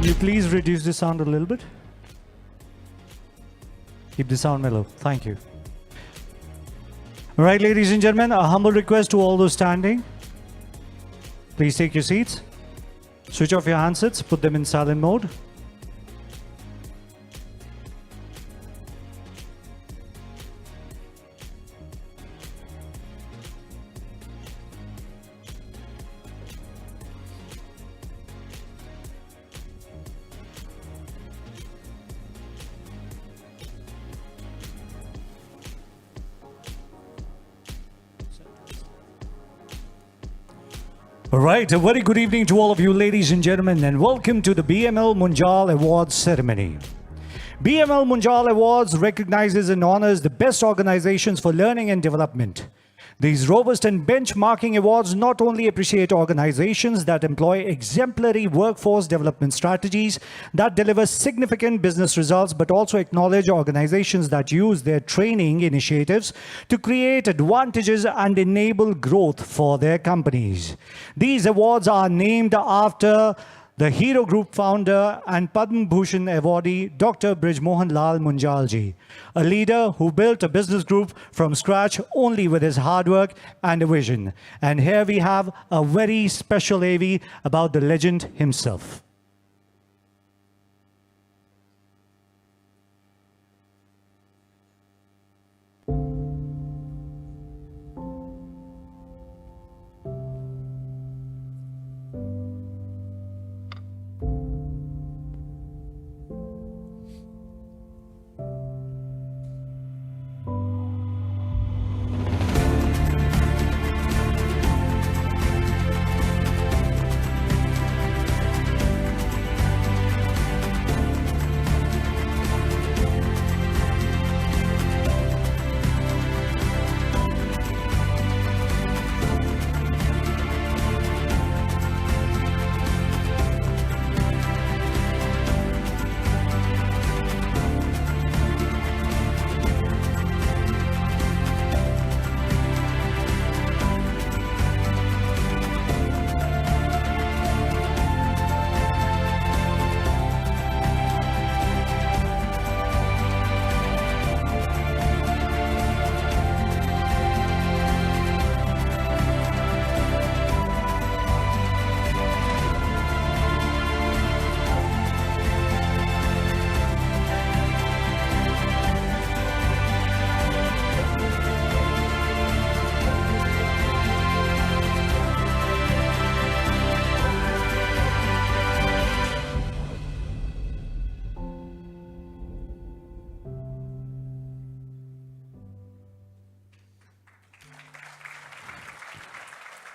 you please reduce the sound a little bit? Keep the sound mellow. Thank you. All right, ladies and gentlemen, a humble request to all those standing. Please take your seats. Switch off your handsets, put them in silent mode. All right, a very good evening to all of you, ladies and gentlemen, and welcome to the Bml Munjal Awards ceremony. Bml Munjal Awards recognizes and honors the best organizations for learning and development. These robust and benchmarking awards not only appreciate organizations that employ exemplary workforce development strategies that deliver significant business results, but also acknowledge organizations that use their training initiatives to create advantages and enable growth for their companies. These awards are named after the Hero Group founder and Padma Bhushan Awardee, Dr Brijmohan Lall Munjal ji, a leader who built a business group from scratch only with his hard work and a vision. And here we have a very special AV about the legend himself.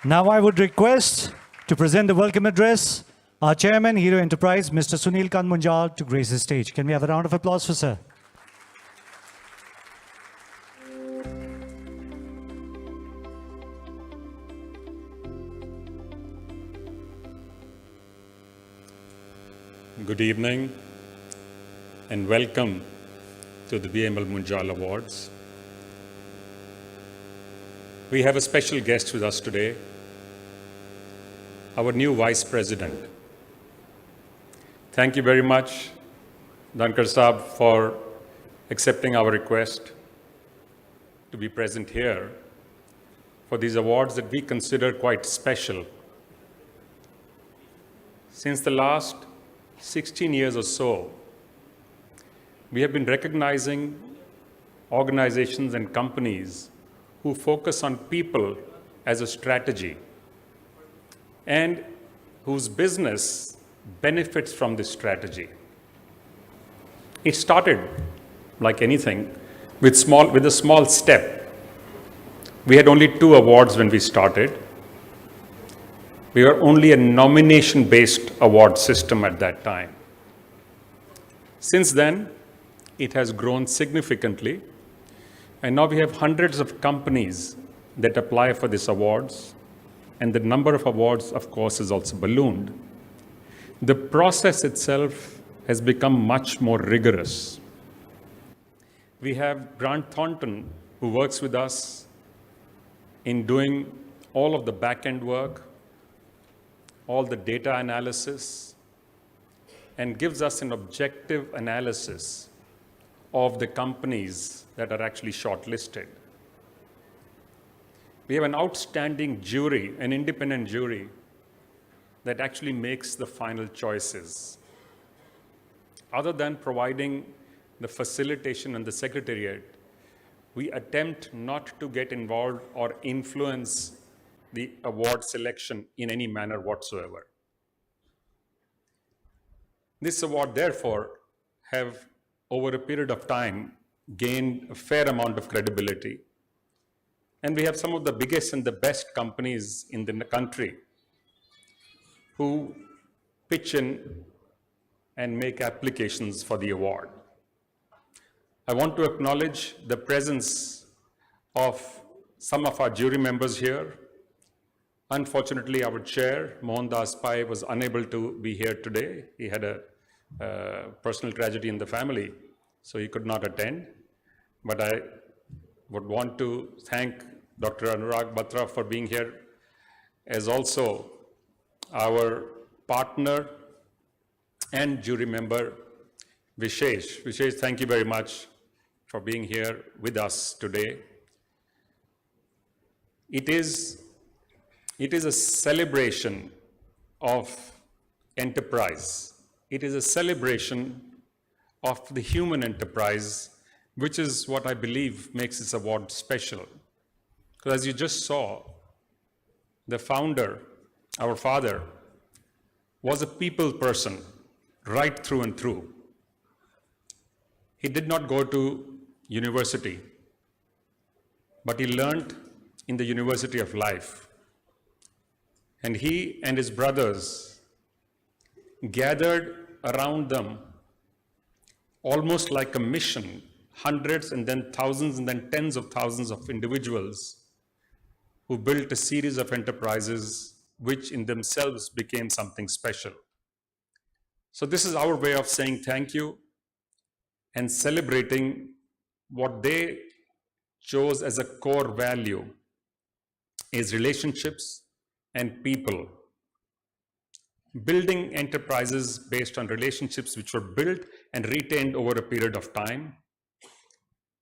Now I would request to present the welcome address our Chairman, Hero Enterprise, Mr. Sunil Kant Munjal, to grace the stage. Can we have a round of applause for sir? Good evening and welcome to the Bml Munjal Awards. We have a special guest with us today, our new Vice President. Thank you very much, Dhankhar Saab, for accepting our request to be present here for these awards that we consider quite special. Since the last 16 years or so, we have been recognizing organizations and companies who focus on people as a strategy and whose business benefits from this strategy. It started, like anything, with a small step. We had only 2 awards when we started. We were only a nomination-based award system at that time. Since then, it has grown significantly, and now we have hundreds of companies that apply for these awards, and the number of awards, of course, is also ballooned. The process itself has become much more rigorous. We have Grant Thornton, who works with us in doing all of the back-end work, all the data analysis, and gives us an objective analysis of the companies that are actually shortlisted. We have an outstanding jury, an independent jury, that actually makes the final choices. Other than providing the facilitation and the secretariat, we attempt not to get involved or influence the award selection in any manner whatsoever. This award, therefore, have over a period of time gained a fair amount of credibility. And we have some of the biggest and the best companies in the country who pitch in and make applications for the award. I want to acknowledge the presence of some of our jury members here. Unfortunately, our chair, Mohandas Pai, was unable to be here today. He had a personal tragedy in the family, so he could not attend. But I would want to thank Dr. Anurag Batra for being here, as also our partner and jury member, Vishesh. Vishesh, thank you very much for being here with us today. It is a celebration of enterprise. It is a celebration of the human enterprise, which is what I believe makes this award special. Because as you just saw, the founder, our father, was a people person right through and through. He did not go to university, but he learned in the University of Life. And he and his brothers gathered around them almost like a mission, hundreds and then thousands and then tens of thousands of individuals who built a series of enterprises which in themselves became something special. So this is our way of saying thank you and celebrating what they chose as a core value is relationships and people. Building enterprises based on relationships which were built and retained over a period of time,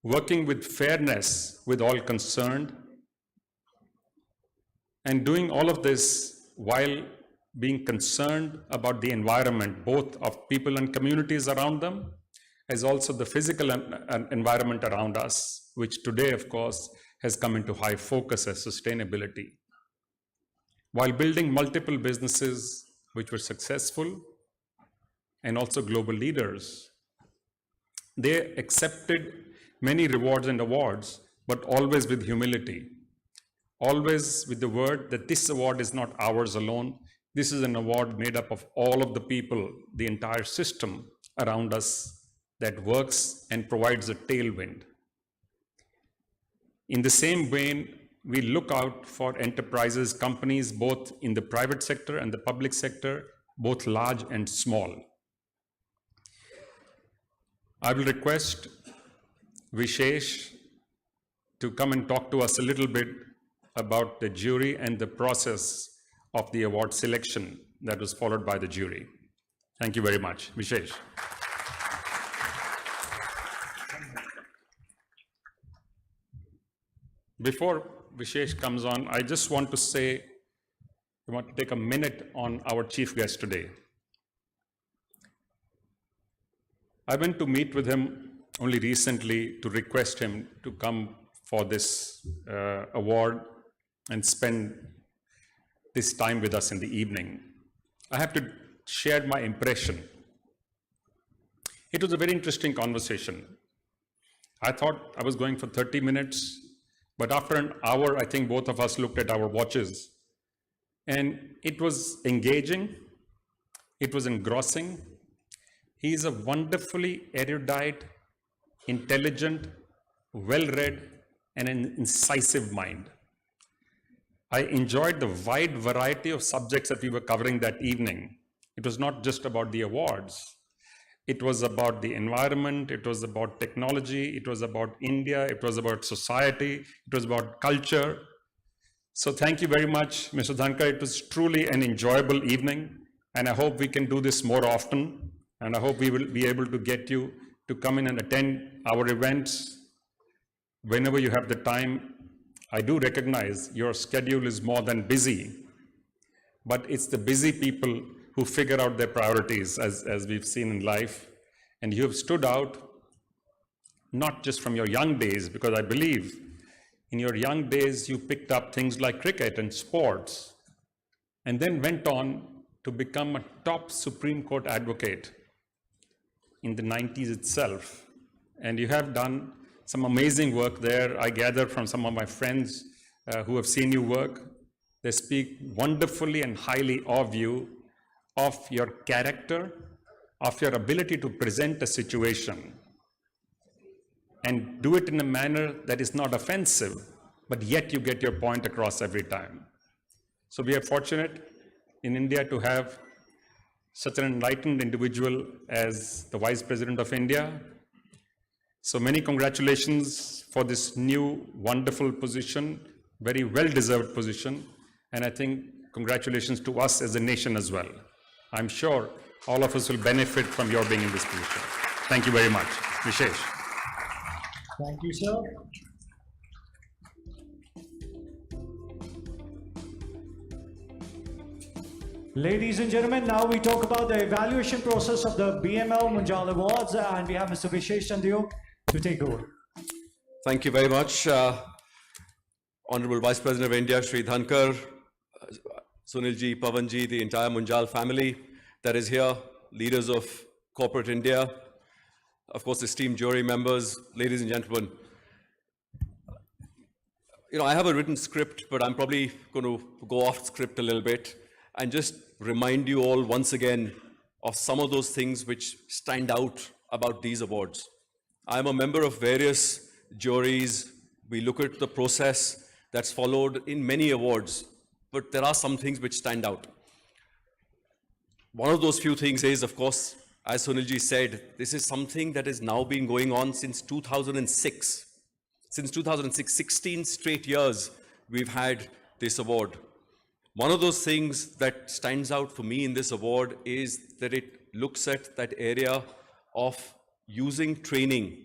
working with fairness with all concerned, and doing all of this while being concerned about the environment, both of people and communities around them, as also the physical environment around us, which today, of course, has come into high focus as sustainability. While building multiple businesses which were successful and also global leaders, they accepted many rewards and awards, but always with humility. Always with the word that this award is not ours alone. This is an award made up of all of the people, the entire system around us that works and provides a tailwind. In the same vein, we look out for enterprises, companies, both in the private sector and the public sector, both large and small. I will request Vishesh to come and talk to us a little bit about the jury and the process of the award selection that was followed by the jury. Thank you very much. Vishesh. Before Vishesh comes on, I just want to say, we want to take a minute on our chief guest today. I went to meet with him only recently to request him to come for this award and spend this time with us in the evening. I have to share my impression. It was a very interesting conversation. I thought I was going for 30 minutes, but after an hour, I think both of us looked at our watches, and it was engaging, it was engrossing. He is a wonderfully erudite, intelligent, well-read, and an incisive mind. I enjoyed the wide variety of subjects that we were covering that evening. It was not just about the awards. It was about the environment, it was about technology, it was about India, it was about society, it was about culture. So thank you very much, Mr. Dhankhar. It was truly an enjoyable evening, and I hope we can do this more often. And I hope we will be able to get you to come in and attend our events whenever you have the time. I do recognize your schedule is more than busy, but it's the busy people who figure out their priorities, as we've seen in life. And you have stood out not just from your young days, because I believe in your young days you picked up things like cricket and sports, and then went on to become a top Supreme Court advocate in the 90s itself. And you have done some amazing work there. I gather from some of my friends who have seen you work. They speak wonderfully and highly of you, of your character, of your ability to present a situation and do it in a manner that is not offensive, but yet you get your point across every time. So we are fortunate in India to have such an enlightened individual as the Vice President of India. So many congratulations for this new wonderful position, very well-deserved position. And I think congratulations to us as a nation as well. I'm sure all of us will benefit from your being in this position. Thank you very much. Vishesh. Thank you, sir. Ladies and gentlemen, now we talk about the evaluation process of the BML Munjal Awards, and we have Mr. Vishesh Chandiyok to take over. Thank you very much, Honorable Vice President of India, Shri Dhankhar, Sunil ji, Pavan ji, the entire Munjal family that is here, leaders of corporate India, of course, esteemed jury members, ladies and gentlemen. You know, I have a written script, but I'm probably going to go off script a little bit and just remind you all once again of some of those things which stand out about these awards. I'm a member of various juries. We look at the process that's followed in many awards, but there are some things which stand out. One of those few things is, of course, as Sunilji said, this is something that has now been going on since 2006. Since 2006, 16 straight years, we've had this award. One of those things that stands out for me in this award is that it looks at that area of using training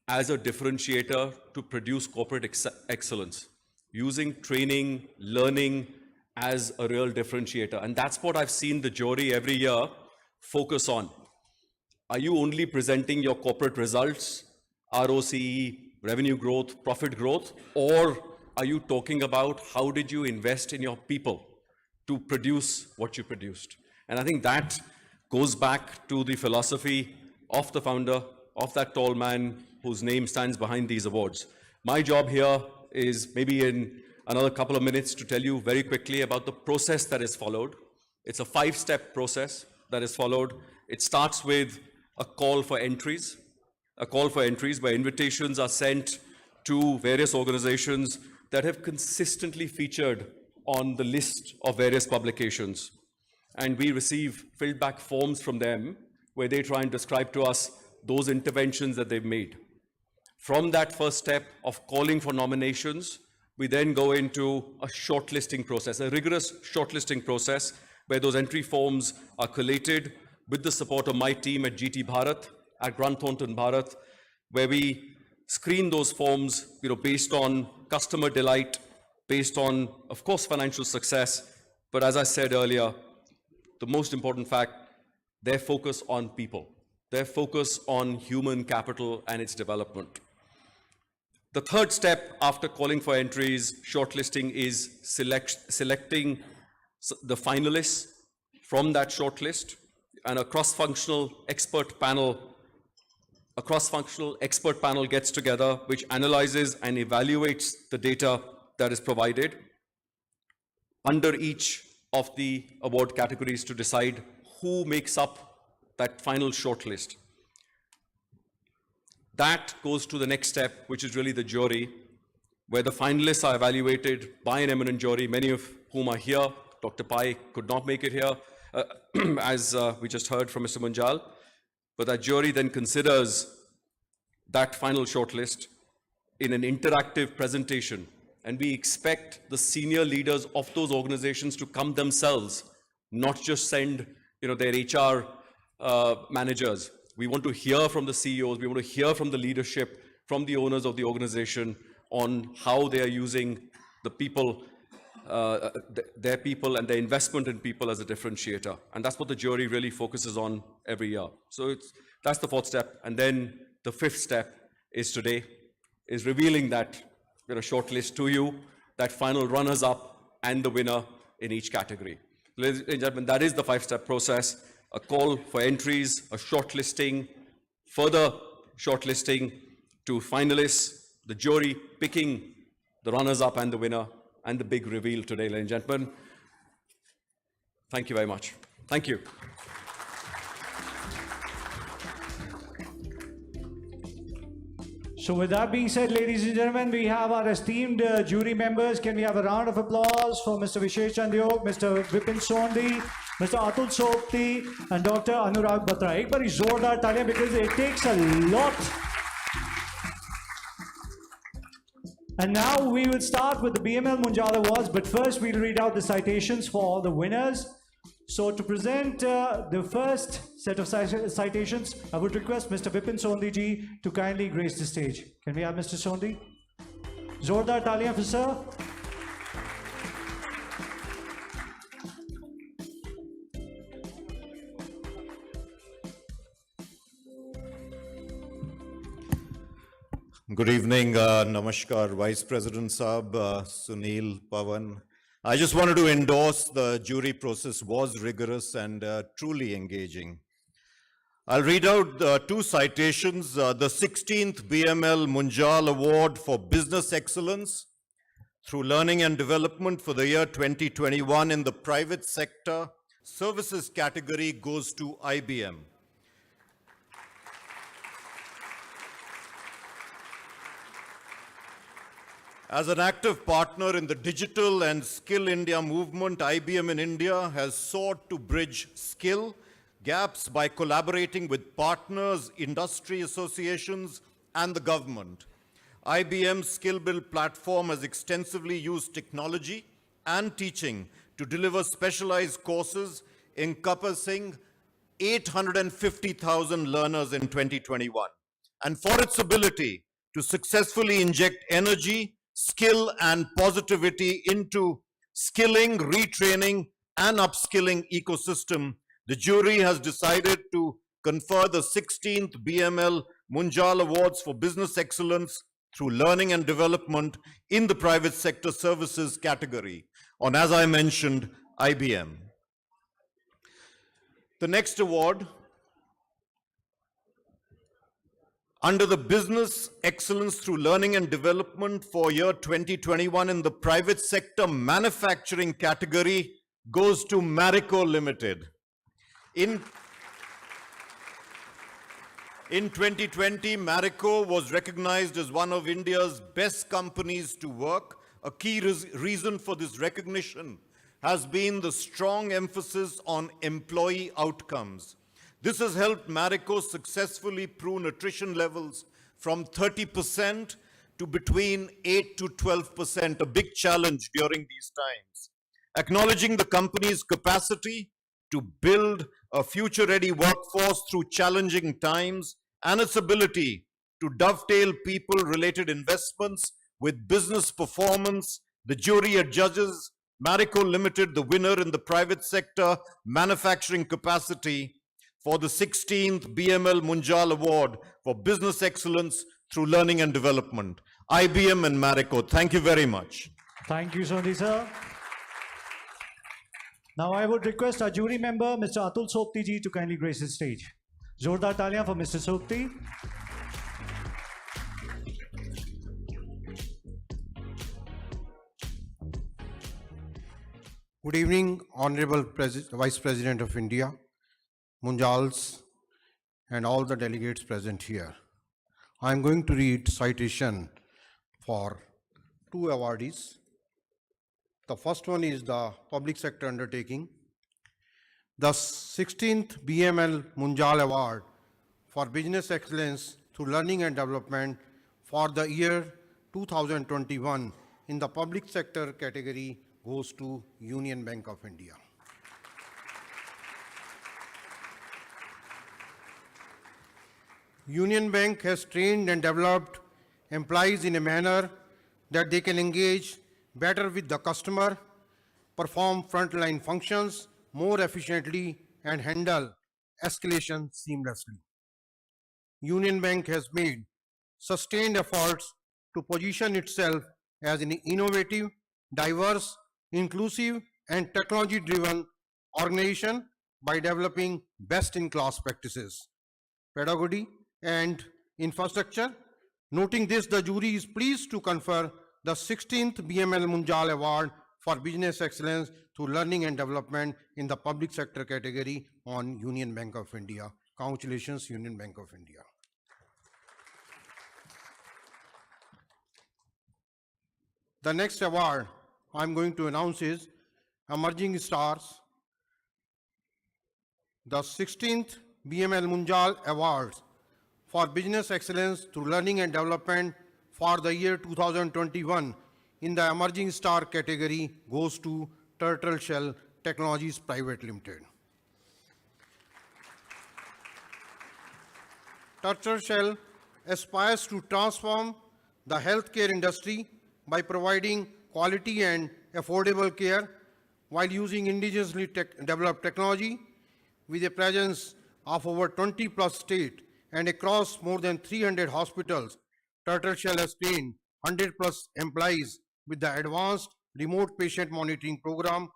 as a differentiator to produce corporate excellence. Using training, learning as a real differentiator. And that's what I've seen the jury every year focus on. Are you only presenting your corporate results, ROCE, revenue growth, profit growth, or are you talking about how did you invest in your people to produce what you produced? And I think that goes back to the philosophy of the founder, of that tall man whose name stands behind these awards. My job here is maybe in another couple of minutes to tell you very quickly about the process that is followed. It's a 5-step process that is followed. It starts with a call for entries. A call for entries where invitations are sent to various organizations that have consistently featured on the list of various publications. And we receive filled back forms from them where they try and describe to us those interventions that they've made. From that first step of calling for nominations, we then go into a shortlisting process, a rigorous shortlisting process where those entry forms are collated with the support of my team at GT Bharat, at Grant Thornton Bharat, where we screen those forms, based on customer delight, based on, of course, financial success. But as I said earlier, the most important fact, their focus on people, their focus on human capital and its development. The third step after calling for entries, shortlisting, is selecting the finalists from that shortlist, and a cross-functional expert panel gets together, which analyzes and evaluates the data that is provided under each of the award categories to decide who makes up that final shortlist. That goes to the next step, which is really the jury, where the finalists are evaluated by an eminent jury, many of whom are here. Dr. Pai could not make it here, as we just heard from Mr. Munjal. But that jury then considers that final shortlist in an interactive presentation. And we expect the senior leaders of those organizations to come themselves, not just send their HR managers. We want to hear from the CEOs. We want to hear from the leadership, from the owners of the organization on how they are using the people, their people and their investment in people as a differentiator. And that's what the jury really focuses on every year. So that's the fourth step. And then the fifth step is today, is revealing that shortlist to you, that final runners-up and the winner in each category. Ladies and gentlemen, that is the five-step process. A call for entries, a shortlisting, further shortlisting to finalists, the jury picking the runners-up and the winner, and the big reveal today, ladies and gentlemen. Thank you very much. Thank you. So with that being said, ladies and gentlemen, we have our esteemed jury members. Can we have a round of applause for Mr. Vishesh Chandyok, Mr. Vipin Sondi, Mr. Atul Sopti, and Dr. Anurag Batra. Ek bari zordar taaliyan, because it takes a lot. And now we will start with the Bml Munjal Awards, but first we'll read out the citations for all the winners. So to present the first set of citations, I would request Mr. Vipin Sondi ji to kindly grace the stage. Can we have Mr. Sondi? Zordar taaliyan for sir. Good evening, Namaskar, Vice President Saab, Sunil, Pawan. I just wanted to endorse the jury process was rigorous and truly engaging. I'll read out two citations. The 16th Bml Munjal Award for Business Excellence through Learning and Development for the year 2021 in the private sector services category goes to IBM. As an active partner in the Digital and Skill India movement, IBM in India has sought to bridge skill gaps by collaborating with partners, industry associations, and the government. IBM's Skill Build platform has extensively used technology and teaching to deliver specialized courses encompassing 850,000 learners in 2021. And for its ability to successfully inject energy, skill and positivity into skilling, retraining, and upskilling ecosystem, the jury has decided to confer the 16th Bml Munjal Awards for Business Excellence through Learning and Development in the private sector services category on, as I mentioned, IBM. The next award, under the Business Excellence through Learning and Development for year 2021 in the private sector manufacturing category, goes to Marico Limited. In 2020, Marico was recognized as one of India's best companies to work. A key reason for this recognition has been the strong emphasis on employee outcomes. This has helped Marico successfully prune attrition levels from 30% to between 8 to 12%, a big challenge during these times. Acknowledging the company's capacity to build a future-ready workforce through challenging times and its ability to dovetail people-related investments with business performance, the jury adjudges Marico Limited the winner in the private sector manufacturing capacity for the 16th Bml Munjal Award for Business Excellence through Learning and Development. IBM and Marico, thank you very much. Thank you, Sondi sir. Now I would request our jury member, Mr. Atul Sopti ji, to kindly grace the stage. Zordar taaliyan for Mr. Sopti. Good evening, Honorable Vice President of India, Munjals, and all the delegates present here. I am going to read citation for two awardees. The first one is the public sector undertaking. The 16th Bml Munjal Award for Business Excellence through Learning and Development for the year 2021 in the public sector category goes to Union Bank of India. Union Bank has trained and developed employees in a manner that they can engage better with the customer, perform frontline functions more efficiently, and handle escalation seamlessly. Union Bank has made sustained efforts to position itself as an innovative, diverse, inclusive, and technology-driven organization by developing best-in-class practices, pedagogy, and infrastructure. Noting this, the jury is pleased to confer the 16th Bml Munjal Award for Business Excellence through Learning and Development in the Public Sector category on Union Bank of India. Congratulations, Union Bank of India. The next award I'm going to announce is Emerging Stars, the 16th Bml Munjal Awards for Business Excellence through Learning and Development for the year 2021 in the Emerging Star category goes to Turtle Shell Technologies Private Limited. Turtle Shell aspires to transform the healthcare industry by providing quality and affordable care while using indigenously developed technology. With a presence of over 20 plus states and across more than 300 hospitals, Turtle Shell has trained 100 plus employees with the advanced remote patient monitoring program.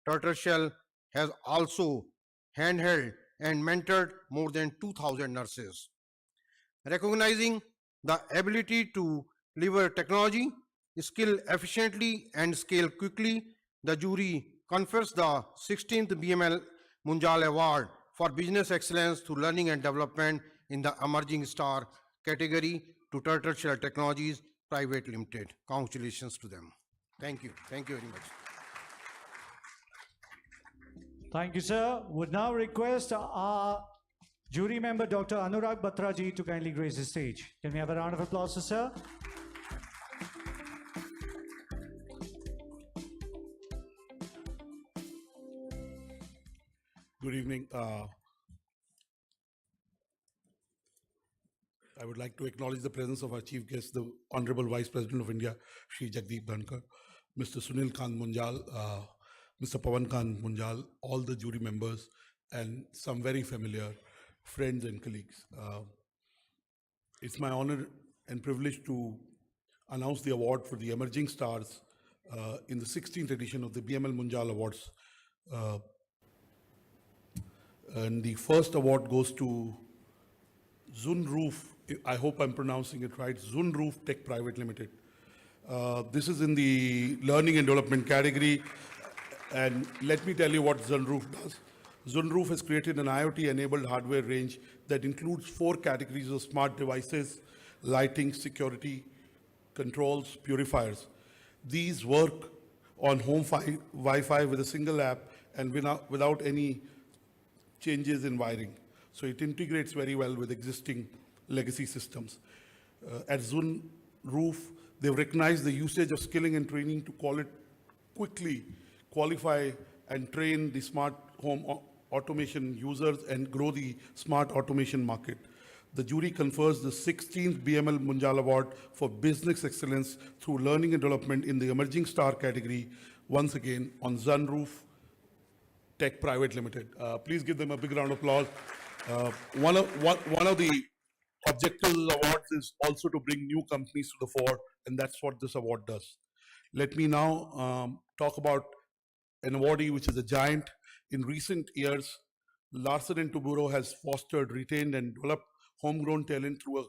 Turtle Shell has also handheld and mentored more than 2,000 nurses. Recognizing the ability to deliver technology, skill efficiently, and scale quickly, the jury confers the 16th Bml Munjal Award for Business Excellence through Learning and Development in the Emerging Star category to Turtle Shell Technologies Private Limited. Congratulations to them. Thank you. Thank you very much. Thank you, sir. Would now request our jury member, Dr. Anurag Batraji, to kindly grace the stage. Can we have a round of applause for sir? Good evening. I would like to acknowledge the presence of our chief guest, the Honorable Vice President of India, Shri Jagdeep Dhankhar, Mr. Sunil Kant Munjal, Mr. Pawan Kant Munjal, all the jury members, and some very familiar friends and colleagues. It's my honor and privilege to announce the award for the Emerging Stars in the 16th edition of the Bml Munjal Awards. And the first award goes to ZunRoof, I hope I'm pronouncing it right, ZunRoof Tech Private Limited. This is in the learning and development category. And let me tell you what ZunRoof does. ZunRoof has created an IoT-enabled hardware range that includes 4 categories of smart devices: lighting, security, controls, purifiers. These work on home Wi-Fi with a single app and without any changes in wiring. So it integrates very well with existing legacy systems. At ZunRoof, they've recognized the usage of skilling and training to quickly qualify and train the smart home automation users and grow the smart automation market. The jury confers the 16th Bml Munjal Award for Business Excellence through Learning and Development in the Emerging Star category, once again on ZunRoof Tech Private Limited. Please give them a big round of applause. One of the objectives of the awards is also to bring new companies to the fore, and that's what this award does. Let me now talk about an awardee which is a giant. In recent years, Larsen Toubro has fostered, retained, and developed homegrown talent through a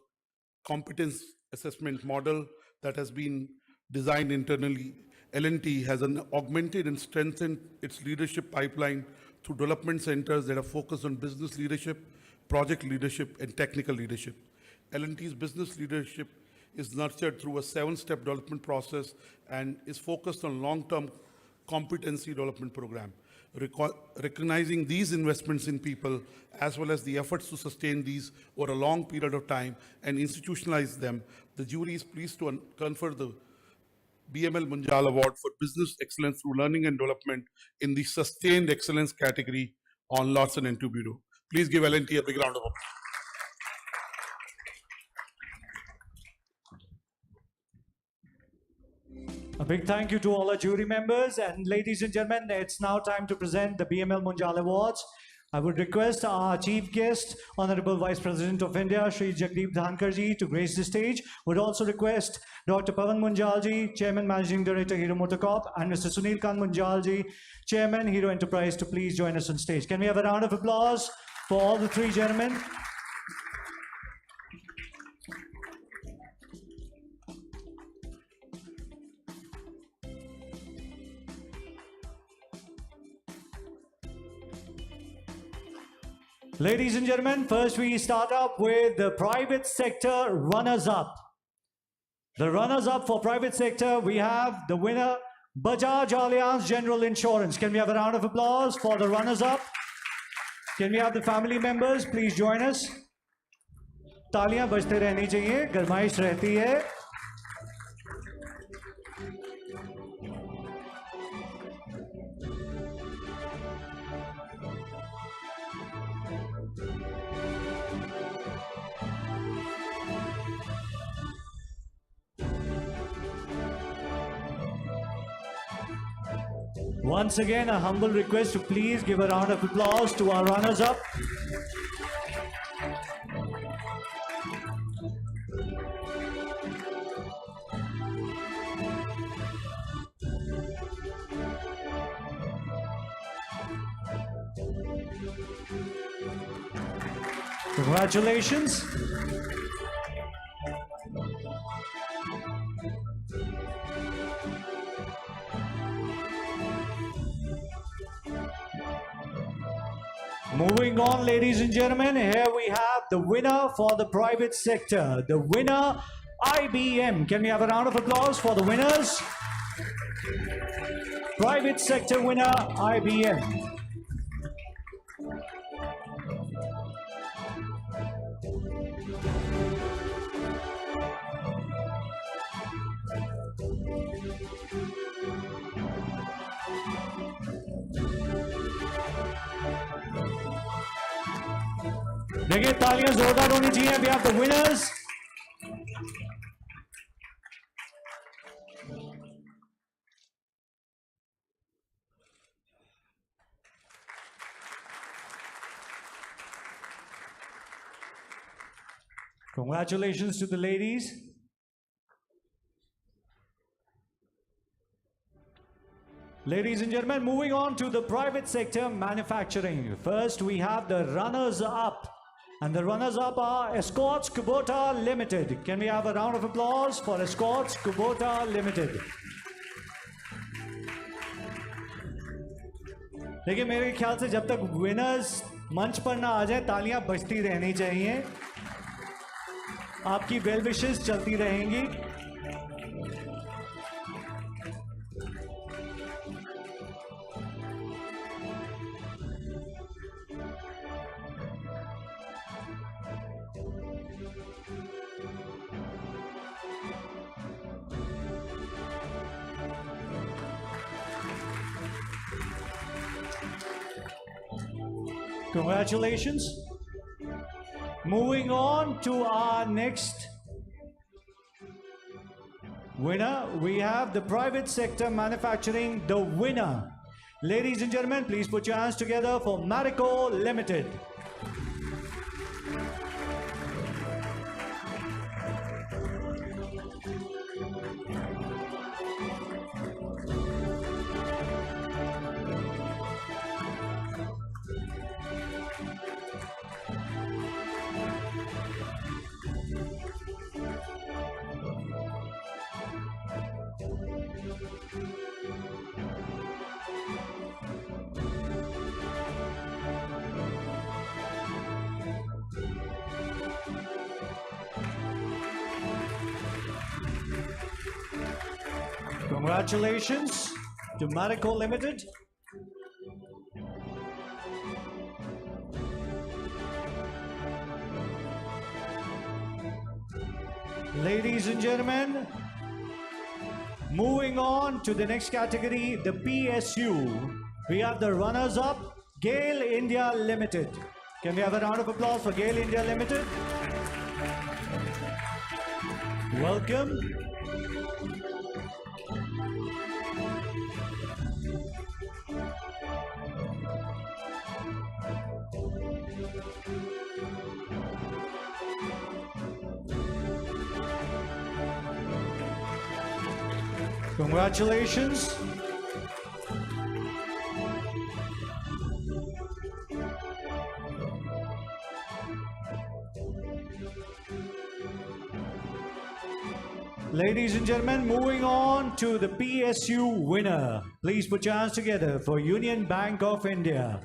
competence assessment model that has been designed internally. L&T has augmented and strengthened its leadership pipeline through development centers that are focused on business leadership, project leadership, and technical leadership. L&T's business leadership is nurtured through a 7-step development process and is focused on long-term competency development program. Recognizing these investments in people, as well as the efforts to sustain these over a long period of time and institutionalize them, the jury is pleased to confer the Bml Munjal Award for Business Excellence through Learning and Development in the Sustained Excellence category on Larsen Toubro. Please give L&T a big round of applause. A big thank you to all our jury members. And ladies and gentlemen, it's now time to present the Bml Munjal Awards. I would request our chief guest, Honorable Vice President of India, Shri Jagdeep Dhankhar ji, to grace the stage. Would also request Dr Pavan Munjal ji, Chairman Managing Director, Hero Motorcorp, and Mr Sunil Kant Munjal ji, Chairman, Hero Enterprise, to please join us on stage. Can we have a round of applause for all the three gentlemen? Ladies and gentlemen, first we start up with the private sector runners-up. The runners-up for private sector, we have the winner, Bajaj Allianz General Insurance. Can we have a round of applause for the runners-up? Can we have the family members please join us? तालियां बजते रहनी चाहिए, गरमाइश रहती है. Once again, a humble request to please give a round of applause to our runners-up. Congratulations. Moving on, ladies and gentlemen, here we have the winner for the private sector. The winner, IBM. Can we have a round of applause for the winners? Private sector winner, IBM. देखिए तालियां जोरदार होनी चाहिए. We have the winners. Congratulations to the ladies. Ladies and gentlemen, moving on to the private sector manufacturing. First, we have the runners-up. And the runners-up are Escorts Kubota Limited. Can we have a round of applause for Escorts Kubota Limited? देखिए मेरे ख्याल से जब तक winners मंच पर ना आ जाए तालियां बजती रहनी चाहिए. आपकी वेल विशेस चलती रहेंगी. Congratulations. Moving on to our next winner, we have the private sector manufacturing, the winner. Ladies and gentlemen, please put your hands together for Marico Limited. Congratulations to Marico Limited. Ladies and gentlemen, moving on to the next category, the PSU. We have the runners-up, Gale India Limited. Can we have a round of applause for Gale India Limited? Welcome. Congratulations. Ladies and gentlemen, moving on to the PSU winner. Please put your hands together for Union Bank of India.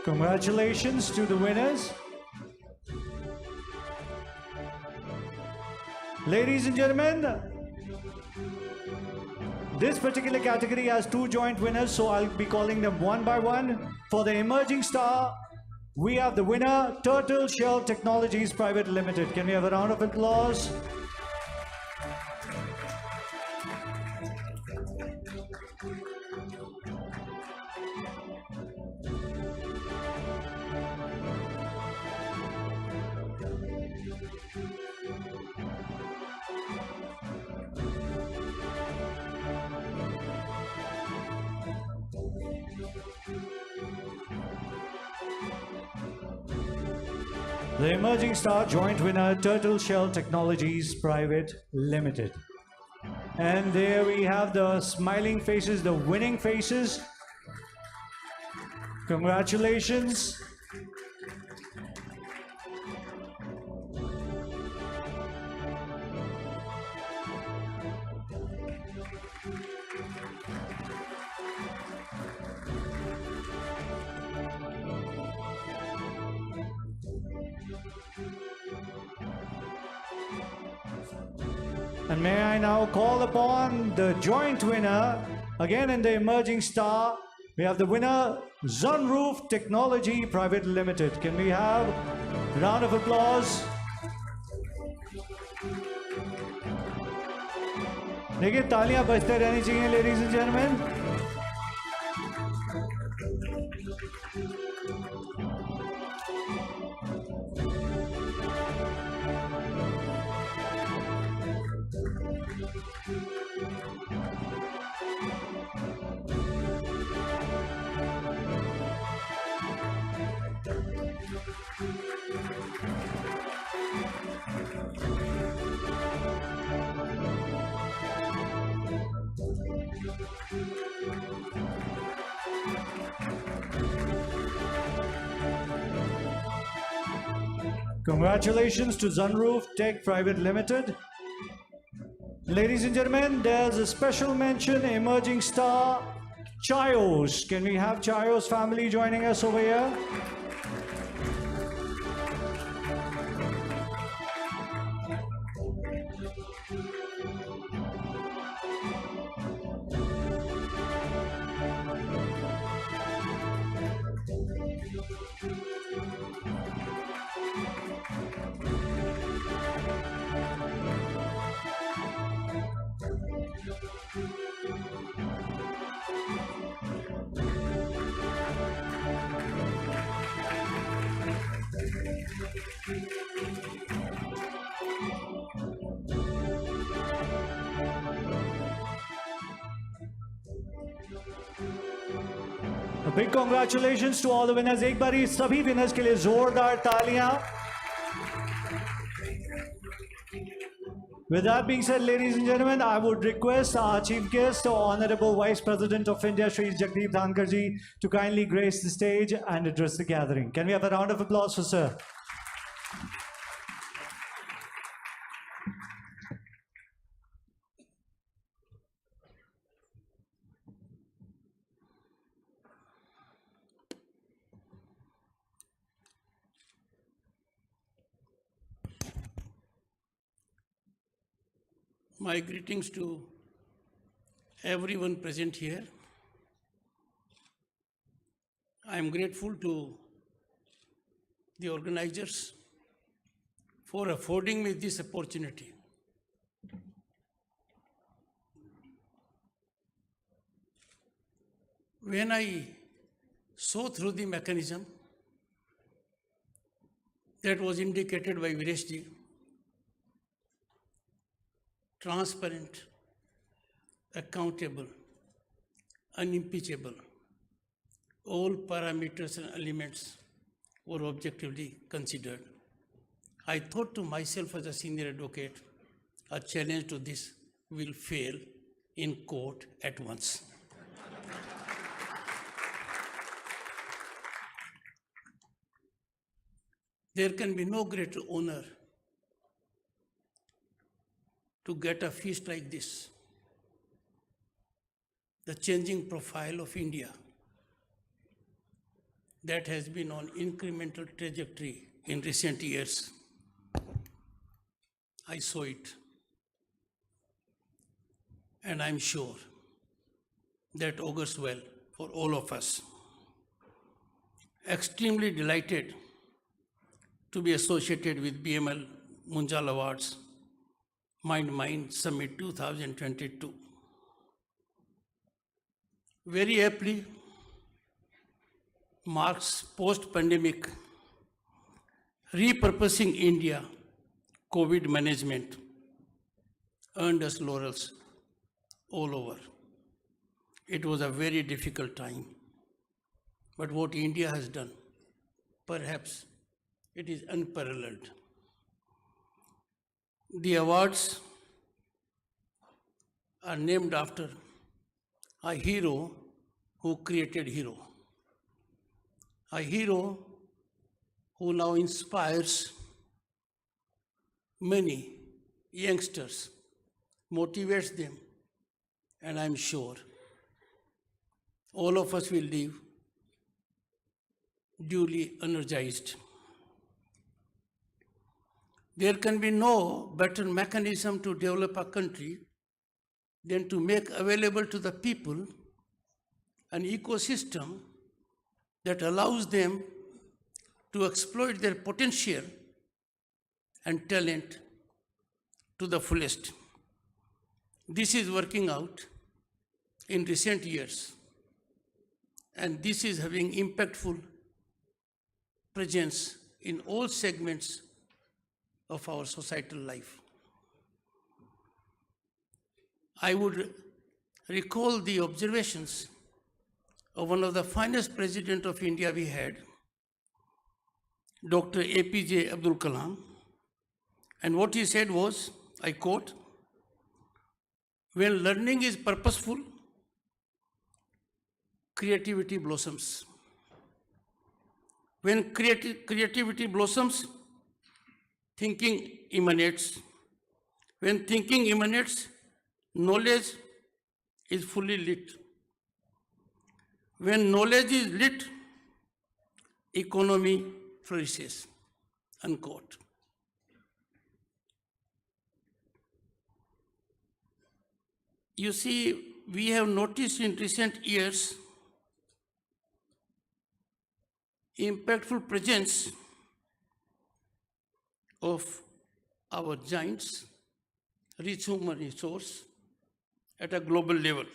Congratulations to the winners. Ladies and gentlemen, this particular category has two joint winners, so I'll be calling them one by one. For the emerging star, we have the winner, Turtle Shell Technologies Private Limited. Can we have a round of applause? The emerging star joint winner, Turtle Shell Technologies Private Limited. And there we have the smiling faces, the winning faces. Congratulations. And may I now call upon the joint winner, again in the emerging star, we have the winner, ZunRoof Technology Private Limited. Can we have a round of applause? देखिए तालियां बजते रहनी चाहिए, ladies and gentlemen. Congratulations to ZunRoof Tech Private Limited. Ladies and gentlemen, there's a special mention, emerging star, Chayos. Can we have Chayos family joining us over here? A big congratulations to all the winners. एक बारी सभी winners के लिए जोरदार तालियां. With that being said, ladies and gentlemen, I would request our chief guest, Honorable Vice President of India, Shri Jagdeep Dhankhar ji, to kindly grace the stage and address the gathering. Can we have a round of applause for sir? My greetings to everyone present here. I am grateful to the organizers for affording me this opportunity. When I saw through the mechanism that was indicated by Vireshji, transparent, accountable, unimpeachable, all parameters and elements were objectively considered. I thought to myself as a senior advocate, a challenge to this will fail in court at once. There can be no greater honor to get a feast like this. The changing profile of India that has been on incremental trajectory in recent years. I saw it. And I'm sure that augurs well for all of us. Extremely delighted to be associated with Bml Munjal Awards, Mind Summit 2022. Very aptly marks post-pandemic repurposing India COVID management earned us laurels all over. It was a very difficult time, but what India has done, perhaps it is unparalleled. The awards are named after a hero who created hero. A hero who now inspires many youngsters, motivates them, and I'm sure all of us will leave duly energized. There can be no better mechanism to develop a country than to make available to the people an ecosystem that allows them to exploit their potential and talent to the fullest. This is working out in recent years, and this is having impactful presence in all segments of our societal life. I would recall the observations of one of the finest presidents of India we had, Dr. APJ Abdul Kalam, and what he said was, I quote, "When learning is purposeful, creativity blossoms. When creativity blossoms, thinking emanates. When thinking emanates, knowledge is fully lit. When knowledge is lit, economy flourishes." Unquote. You see, we have noticed in recent years impactful presence of our giants, rich human resource at a global level.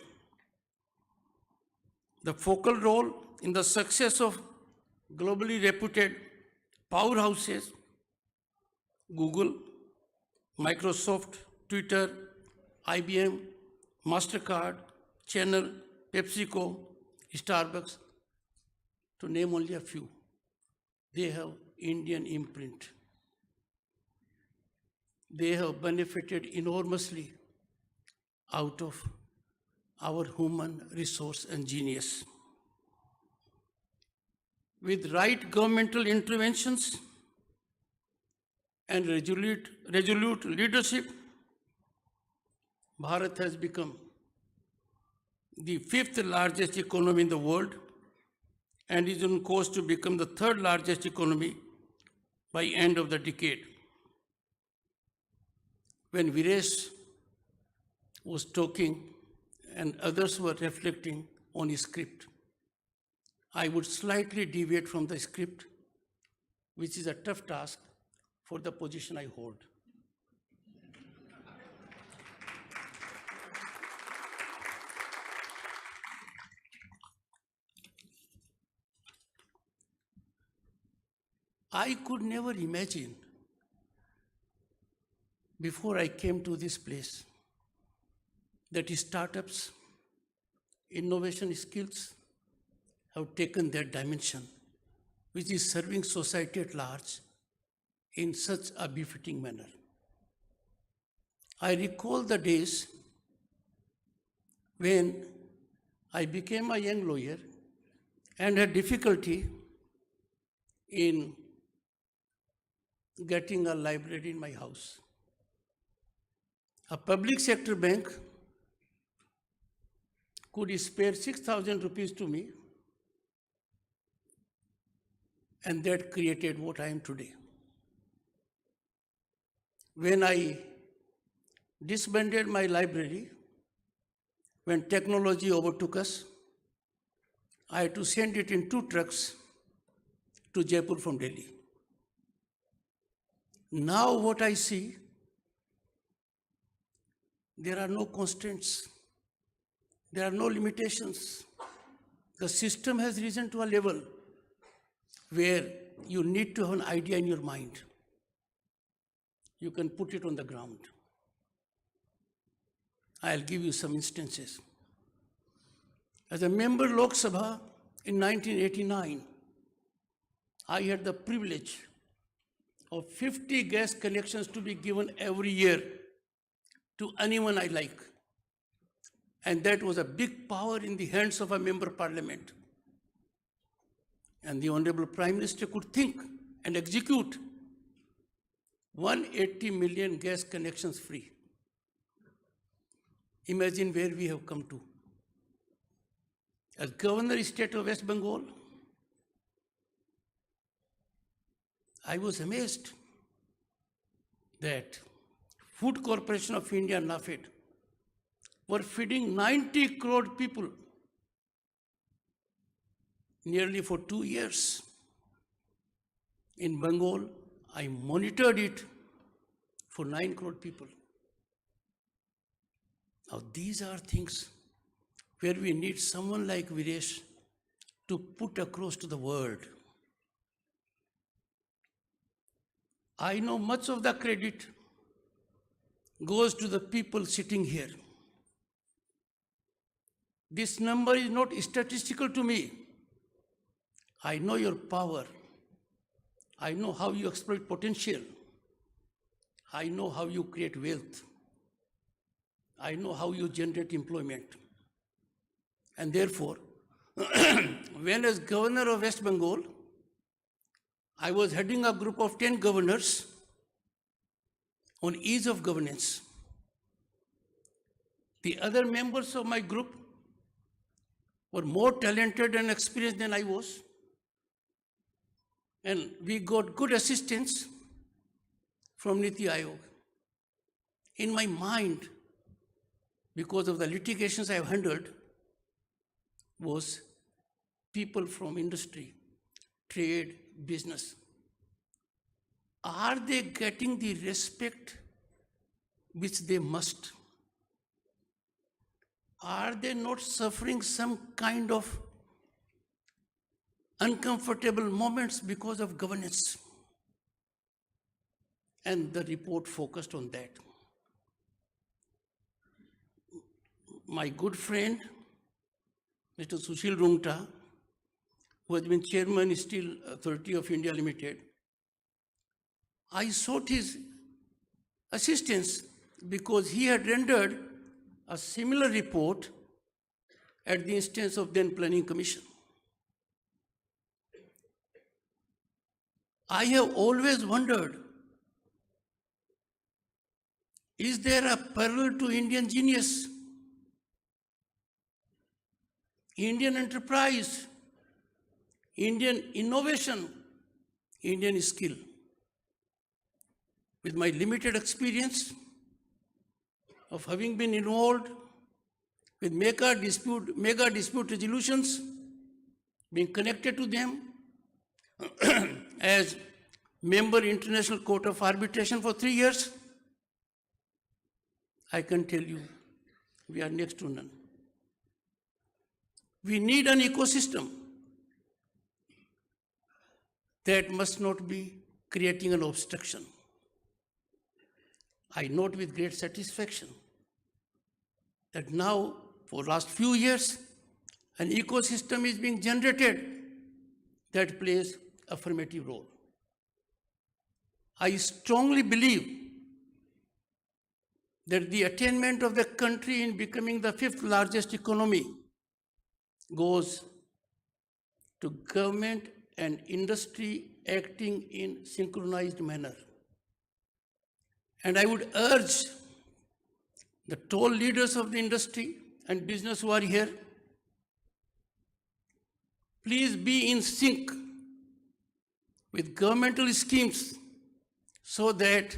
The focal role in the success of globally reputed powerhouses, Google, Microsoft, Twitter, IBM, MasterCard, Channel, PepsiCo, Starbucks, to name only a few. They have Indian imprint. They have benefited enormously out of our human resource and genius. With right governmental interventions and resolute leadership, Bharat has become the 5th largest economy in the world and is on course to become the 3rd largest economy by end of the decade. When Viresh was talking and others were reflecting on his script, I would slightly deviate from the script, which is a tough task for the position I hold. I could never imagine before I came to this place that startups, innovation skills have taken that dimension, which is serving society at large in such a befitting manner. I recall the days when I became a young lawyer and had difficulty in getting a library in my house. A public sector bank could spare 6,000 rupees to me, and that created what I am today. When I disbanded my library, when technology overtook us, I had to send it in 2 trucks to Jaipur from Delhi. Now what I see, there are no constraints, there are no limitations. The system has risen to a level where you need to have an idea in your mind. You can put it on the ground. I'll give you some instances. As a member Lok Sabha in 1989, I had the privilege of 50 gas connections to be given every year to anyone I like. And that was a big power in the hands of a member of parliament. And the Honorable Prime Minister could think and execute 180 million gas connections free. Imagine where we have come to. As Governor of the State of West Bengal, I was amazed that Food Corporation of India, NAFED, were feeding 90 crore people nearly for 2 years. In Bengal, I monitored it for 9 crore people. Now these are things where we need someone like Viresh to put across to the world. I know much of the credit goes to the people sitting here. This number is not statistical to me. I know your power. I know how you exploit potential. I know how you create wealth. I know how you generate employment. And therefore, when as Governor of West Bengal, I was heading a group of 10 governors on ease of governance. The other members of my group were more talented and experienced than I was. And we got good assistance from Niti Aayog. In my mind, because of the litigations I have handled, was people from industry, trade, business. Are they getting the respect which they must? Are they not suffering some kind of uncomfortable moments because of governance? And the report focused on that. My good friend, Mr. Sushil Rungta, who has been chairman Steel Authority of India Limited, I sought his assistance because he had rendered a similar report at the instance of then Planning Commission. I have always wondered, is there a parallel to Indian genius, Indian enterprise, Indian innovation, Indian skill? With my limited experience, of having been involved with mega dispute resolutions, being connected to them as member International Court of Arbitration for 3 years, I can tell you, we are next to none. We need an ecosystem that must not be creating an obstruction. I note with great satisfaction that now, for last few years, an ecosystem is being generated that plays affirmative role. I strongly believe that the attainment of the country in becoming the 5th largest economy goes to government and industry acting in synchronized manner. And I would urge the tall leaders of the industry and business who are here, please be in sync with governmental schemes so that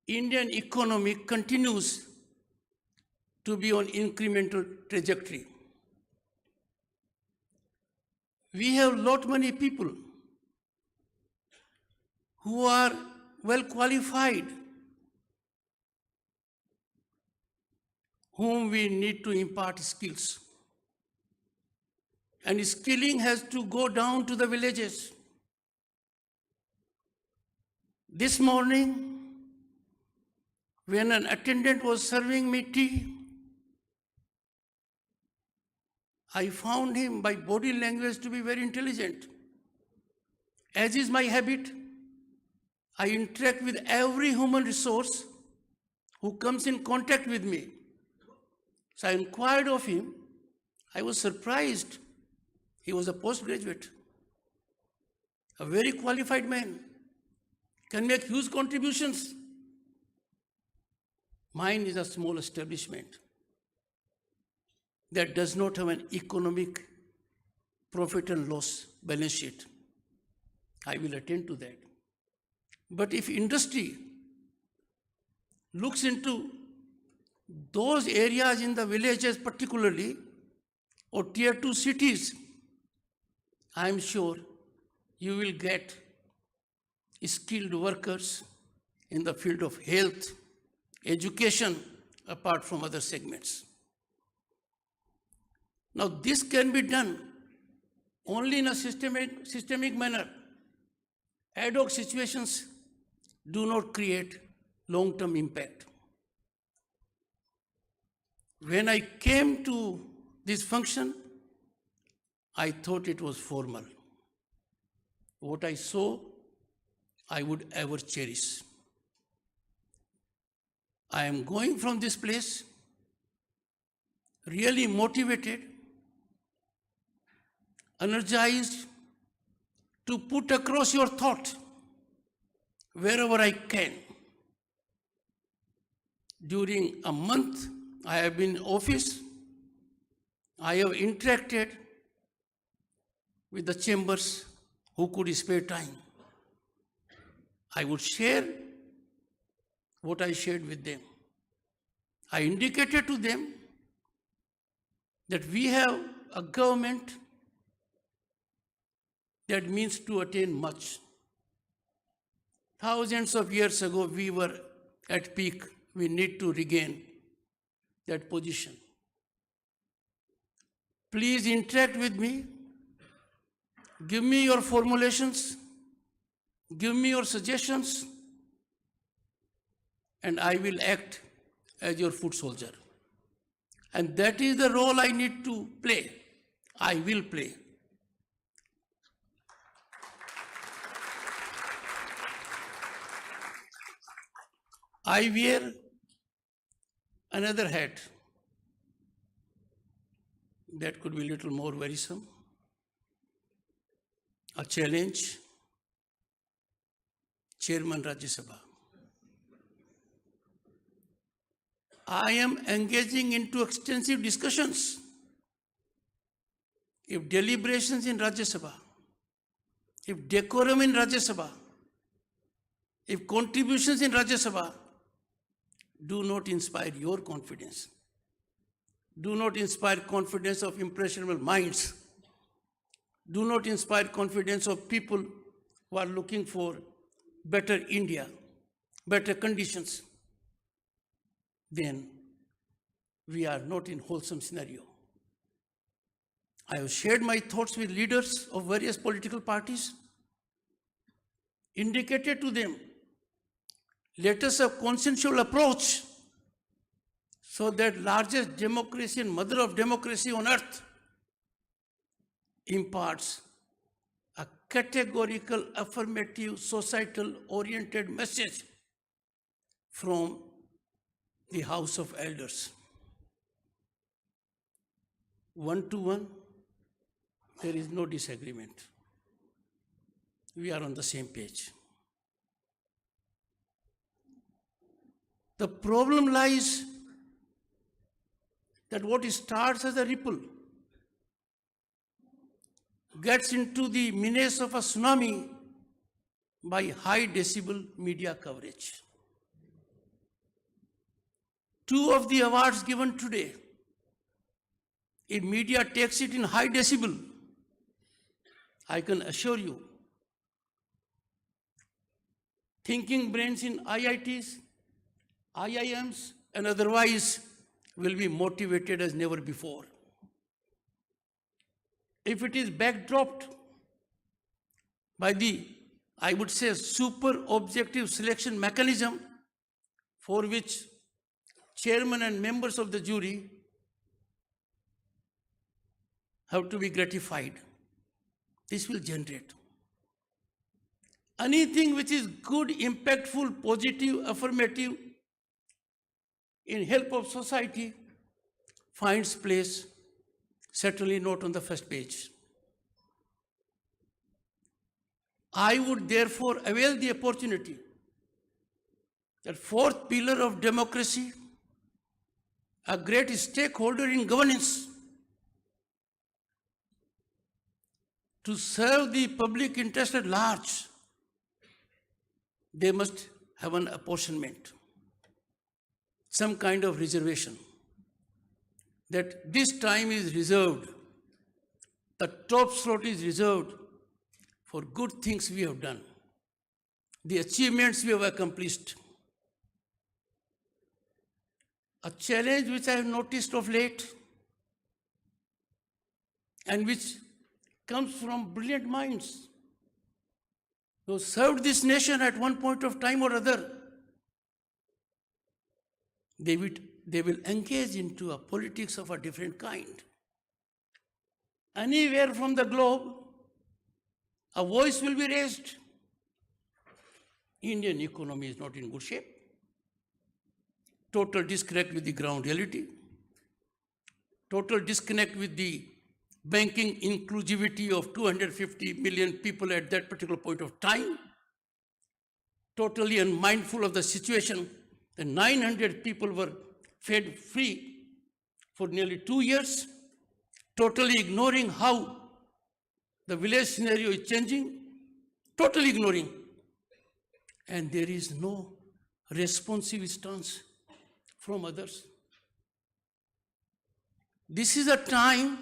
Indian economy continues to be on incremental trajectory. We have lot many people who are well qualified, whom we need to impart skills. And skilling has to go down to the villages. This morning, when an attendant was serving me tea, I found him by body language to be very intelligent. As is my habit, I interact with every human resource who comes in contact with me. So I inquired of him. I was surprised. He was a postgraduate, a very qualified man, can make huge contributions. Mine is a small establishment that does not have an economic profit and loss balance sheet. I will attend to that. But if industry looks into those areas in the villages particularly, or tier 2 cities, I am sure you will get skilled workers in the field of health, education, apart from other segments. Now, this can be done only in a systemic manner. Ad hoc situations do not create long-term impact. When I came to this function, I thought it was formal. What I saw, I would ever cherish. I am going from this place really motivated, energized to put across your thought wherever I can. During a month I have been in office, I have interacted with the chambers who could spare time. I would share what I shared with them. I indicated to them that we have a government that means to attain much. Thousands of years ago, we were at peak. We need to regain that position. Please interact with me. Give me your formulations. Give me your suggestions. And I will act as your foot soldier. And that is the role I need to play. I will play. I wear another hat that could be a little more worrisome, a challenge, Chairman Rajya Sabha. I am engaging into extensive discussions. If deliberations in Rajya Sabha, if decorum in Rajya Sabha, if contributions in Rajya Sabha do not inspire your confidence. Do not inspire confidence of impressionable minds. Do not inspire confidence of people who are looking for better India, better conditions. Then we are not in wholesome scenario. I have shared my thoughts with leaders of various political parties, indicated to them, let us have consensual approach so that largest democracy and mother of democracy on earth imparts a categorical, affirmative, societal oriented message from the House of Elders. One to one, there is no disagreement. We are on the same page. The problem lies that what starts as a ripple gets into the menace of a tsunami by high decibel media coverage. Two of the awards given today, if media takes it in high decibel, I can assure you, thinking brains in IITs, IIMs, and otherwise will be motivated as never before. If it is backdropped by the, I would say, super objective selection mechanism for which chairman and members of the jury have to be gratified, this will generate anything which is good, impactful, positive, affirmative, in help of society, finds place, certainly not on the first page. I would therefore avail the opportunity that fourth pillar of democracy, a great stakeholder in governance, to serve the public interest at large, they must have an apportionment, some kind of reservation, that this time is reserved, the top slot is reserved for good things we have done, the achievements we have accomplished. A challenge which I have noticed of late and which comes from brilliant minds who served this nation at one point of time or other. They will engage into a politics of a different kind. Anywhere from the globe, a voice will be raised. Indian economy is not in good shape. Total disconnect with the ground reality. Total disconnect with the banking inclusivity of 250 million people at that particular point of time. Totally unmindful of the situation. The 900 people were fed free for nearly 2 years, totally ignoring how the village scenario is changing, totally ignoring. And there is no responsive stance from others. This is a time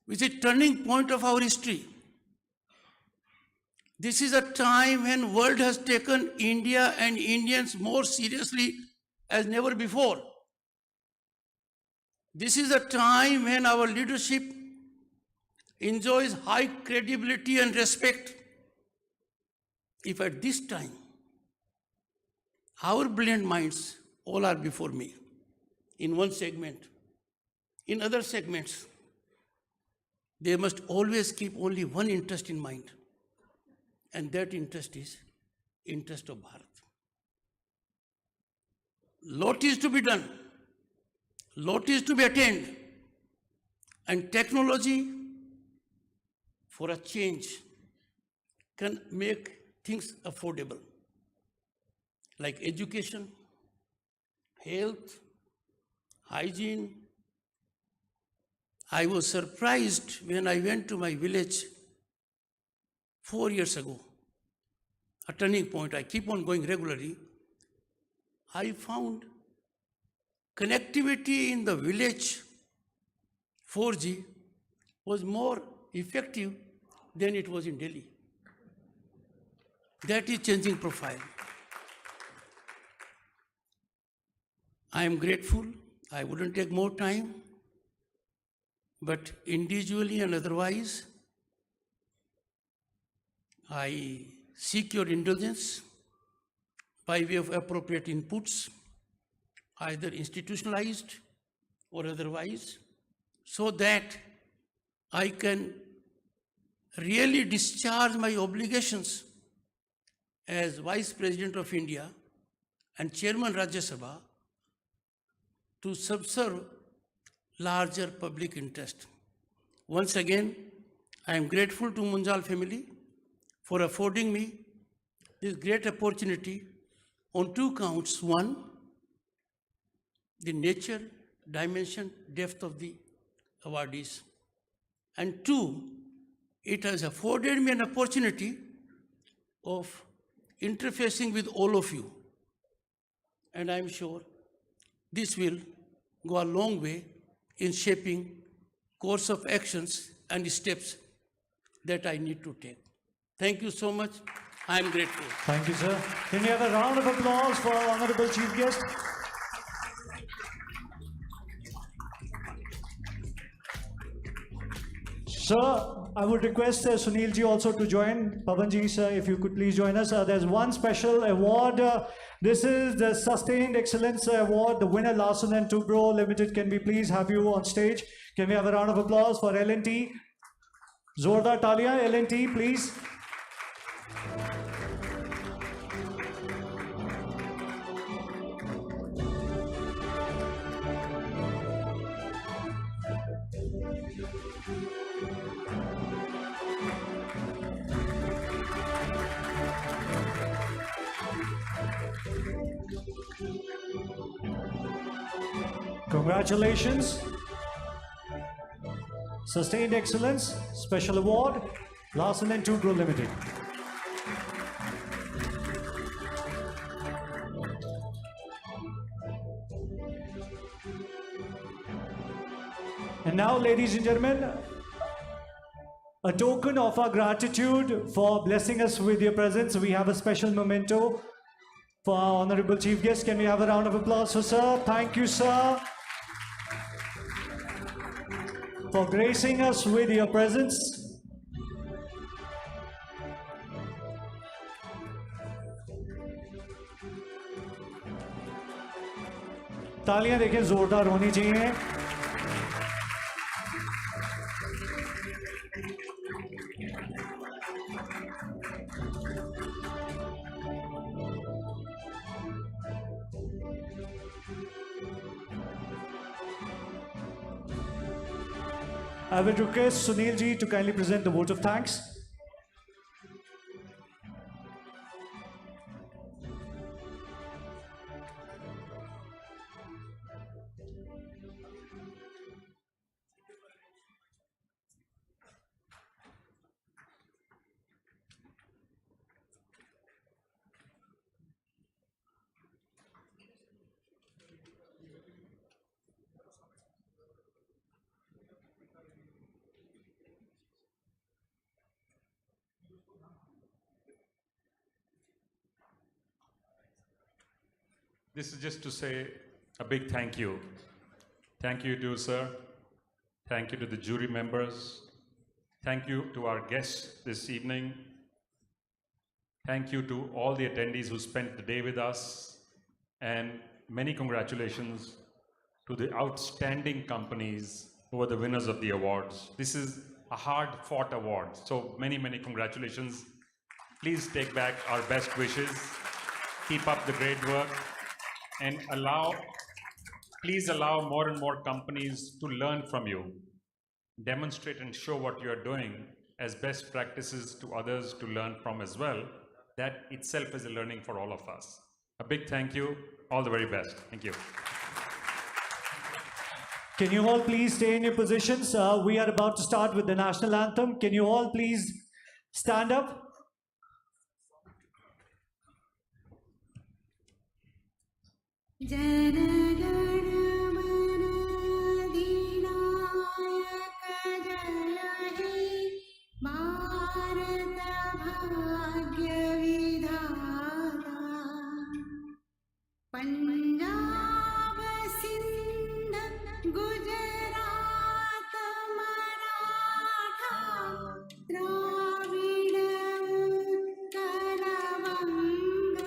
which is a turning point of our history. This is a time when world has taken India and Indians more seriously as never before. This is a time when our leadership enjoys high credibility and respect. If at this time, our brilliant minds all are before me, in one segment, in other segments, they must always keep only one interest in mind. And that interest is interest of Bharat. Lot is to be done. Lot is to be attained. And technology, for a change, can make things affordable. Like education, health, hygiene. I was surprised when I went to my village 4 years ago, a turning point. I keep on going regularly. I found connectivity in the village 4G was more effective than it was in Delhi. That is changing profile. I am grateful. I wouldn't take more time, but individually and otherwise, I seek your indulgence by way of appropriate inputs, either institutionalized or otherwise, so that I can really discharge my obligations as Vice President of India and Chairman Rajya Sabha to subserve larger public interest. Once again, I am grateful to Munjal family for affording me this great opportunity on two counts. One, the nature, dimension, depth of the awardees. And two, it has afforded me an opportunity of interfacing with all of you. And I'm sure this will go a long way in shaping course of actions and steps that I need to take. Thank you so much. I am grateful. Thank you, sir. Can we have a round of applause for our Honorable Chief Guest? Sir, I would request Sunil ji also to join. Pavan ji, sir, if you could please join us. There's one special award. This is the Sustained Excellence Award. The winner, Larsen Toubro Limited. Can we please have you on stage? Can we have a round of applause for L&T? Zordar Talia, L&T, please. Congratulations. Sustained Excellence Special Award, Larsen Toubro Limited. And now, ladies and gentlemen, a token of our gratitude for blessing us with your presence, we have a special memento for our Honorable Chief Guest. Can we have a round of applause for sir? Thank you, sir, for gracing us with your presence. तालियां देखिए जोरदार होनी चाहिए. I will request Sunil ji to kindly present the vote of thanks. This is just to say a big thank you. Thank you to sir. Thank you to the jury members. Thank you to our guests this evening. Thank you to all the attendees who spent the day with us. And many congratulations to the outstanding companies who were the winners of the awards. This is a hard-fought award. So many, many congratulations. Please take back our best wishes. Keep up the great work. And please allow more and more companies to learn from you. Demonstrate and show what you are doing as best practices to others to learn from as well. That itself is a learning for all of us. A big thank you. All the very best. Thank you. Can you all please stay in your positions? We are about to start with the national anthem. Can you all please stand up? Punjab Sindh Gujarat Maratha Dravida Utkal वंग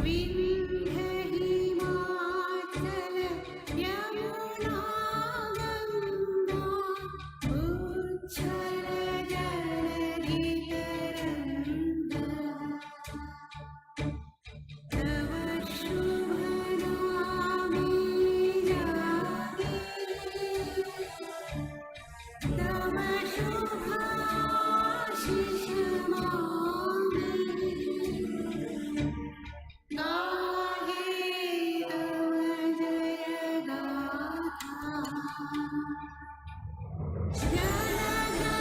Vindhya Himachal Yamuna Ganga उच्छल जलधि तव शुभ नामे जागे तव शुभाशिष मांगे गाहे तव जय गाथा जय जय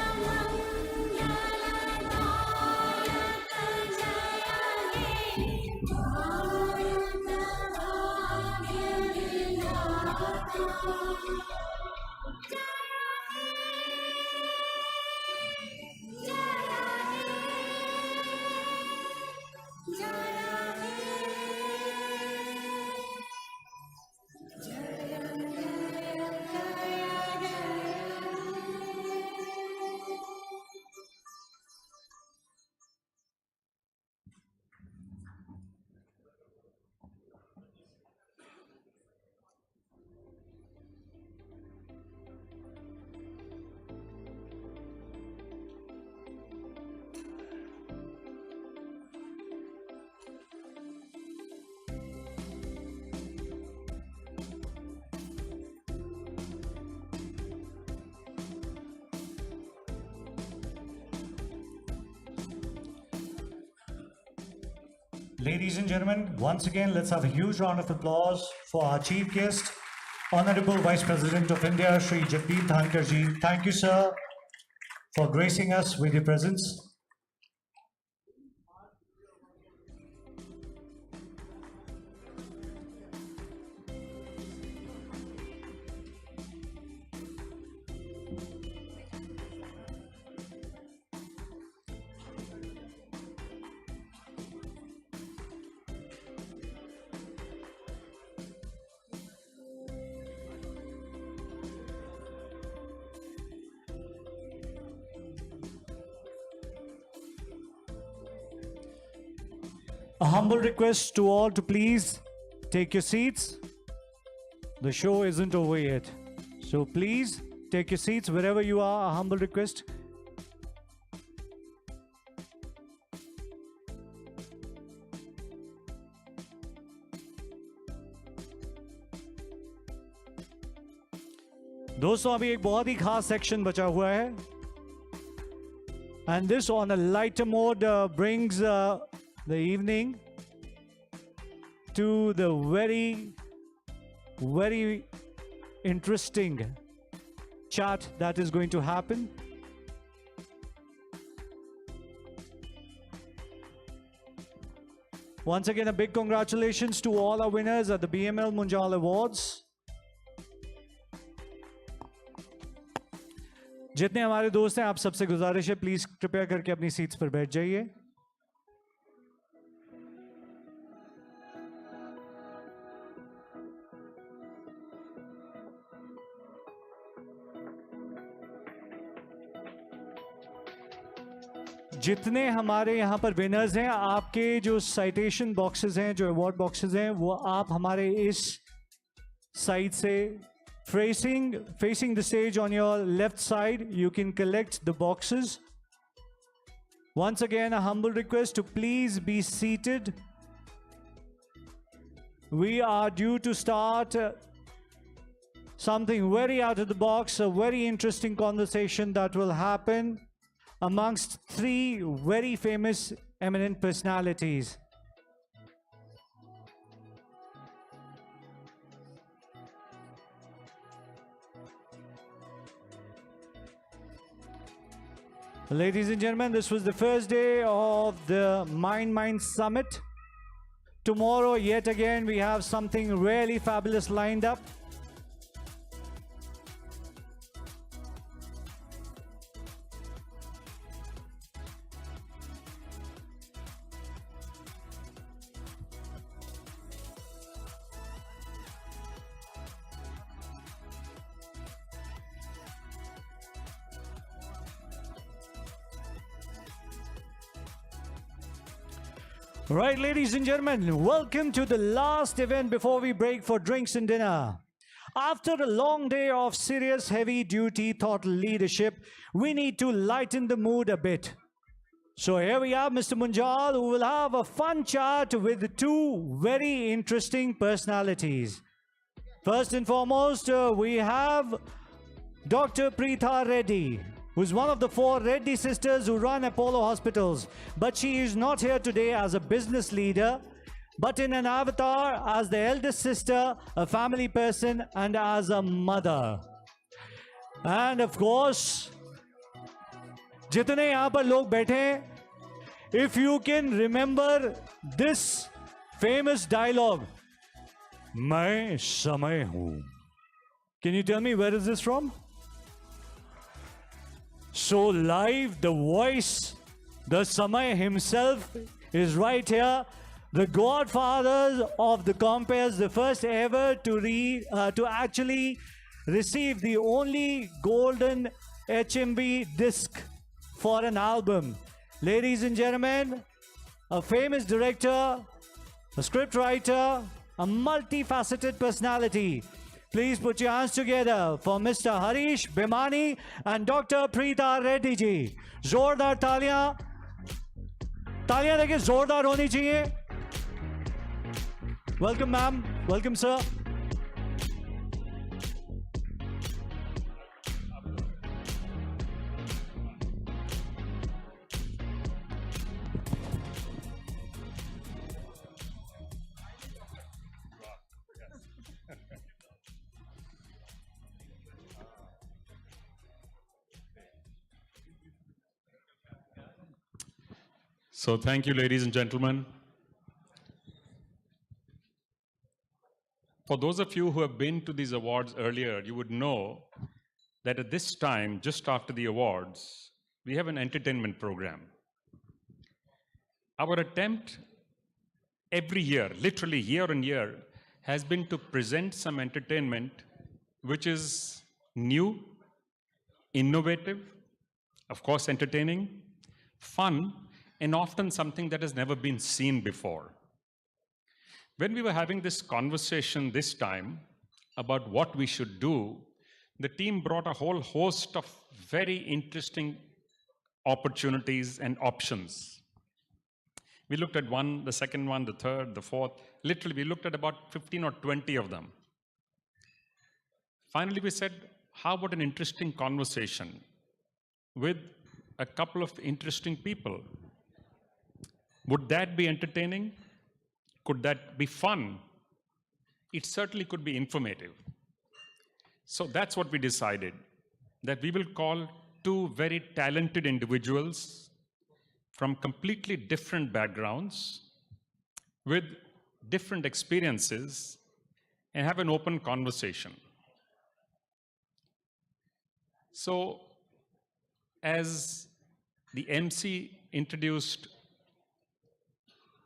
मंगलदायक जय हे भारत भाग्य विधाता Ladies and gentlemen, once again, let's have a huge round of applause for our chief guest, Honorable Vice President of India, Shri Jagdeep Dhankhar ji. Thank you, sir, for gracing us with your presence. A humble request to all to please take your seats. The show isn't over yet. So please take your seats wherever you are. A humble request. दोस्तों अभी एक बहुत ही खास section बचा हुआ है. And this on a lighter mode brings the evening to the very interesting chat that is going to happen. Once again, a big congratulations to all our winners at the Bml Munjal Awards. जितने हमारे दोस्त हैं, आप सबसे गुजारिश है, please कृपया करके अपनी सीट्स पर बैठ जाइए. जितने हमारे यहाँ पर विनर्स हैं, आपके जो साइटेशन बॉक्सेस हैं, जो अवार्ड बॉक्सेस हैं, वो आप हमारे इस साइड से facing the stage on your left side, you can collect the boxes. Once again, a humble request to please be seated. We are due to start something very out of the box, a very interesting conversation that will happen amongst three very famous, eminent personalities. Ladies and gentlemen, this was the first day of the Mind Summit. tomorrow, yet again, we have something really fabulous lined up. Right, ladies and gentlemen, welcome to the last event before we break for drinks and dinner. After a long day of serious, heavy-duty thought leadership, we need to lighten the mood a bit. So here we have Mr. Munjal, who will have a fun chat with two very interesting personalities. First and foremost, we have Dr. Preetha Reddy, who's one of the 4 Reddy sisters who run Apollo hospitals. But she is not here today as a business leader, but in an avatar as the eldest sister, a family person, and as a mother. And of course, जितने यहाँ पर लोग बैठे हैं, if you can remember this famous dialogue, मैं समय हूँ. Can you tell me where is this from? So live, the voice, the Samay himself is right here. The godfathers of the compares, the first ever to actually receive the only golden HMB disc for an album. Ladies and gentlemen, a famous director, a script writer, a multifaceted personality. Please put your hands together for Mr. Harish Bhimani and Dr. Preetha Reddy ji. जोरदार तालियां. तालियां देखिए जोरदार होनी चाहिए. Welcome, ma'am. Welcome, sir. So thank you, ladies and gentlemen. For those of you who have been to these awards earlier, you would know that at this time, just after the awards, we have an entertainment program. Our attempt every year, literally year on year, has been to present some entertainment which is new, innovative, of course entertaining, fun, and often something that has never been seen before. When we were having this conversation this time about what we should do, the team brought a whole host of very interesting opportunities and options. We looked at one, the second one, the third, the fourth. Literally, we looked at about 15 or 20 of them. Finally, we said, how about an interesting conversation with a couple of interesting people? Would that be entertaining? Could that be fun? It certainly could be informative. So that's what we decided, that we will call 2 very talented individuals from completely different backgrounds with different experiences and have an open conversation. So as the MC introduced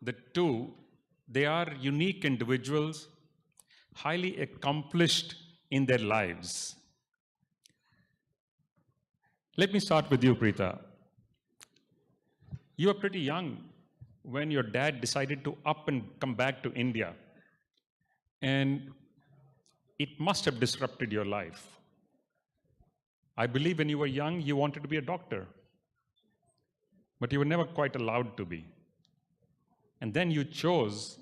the 2, they are unique individuals, highly accomplished in their lives. Let me start with you, Preetha. You were pretty young when your dad decided to up and come back to India. And it must have disrupted your life. I believe when you were young, you wanted to be a doctor, but you were never quite allowed to be. And then you chose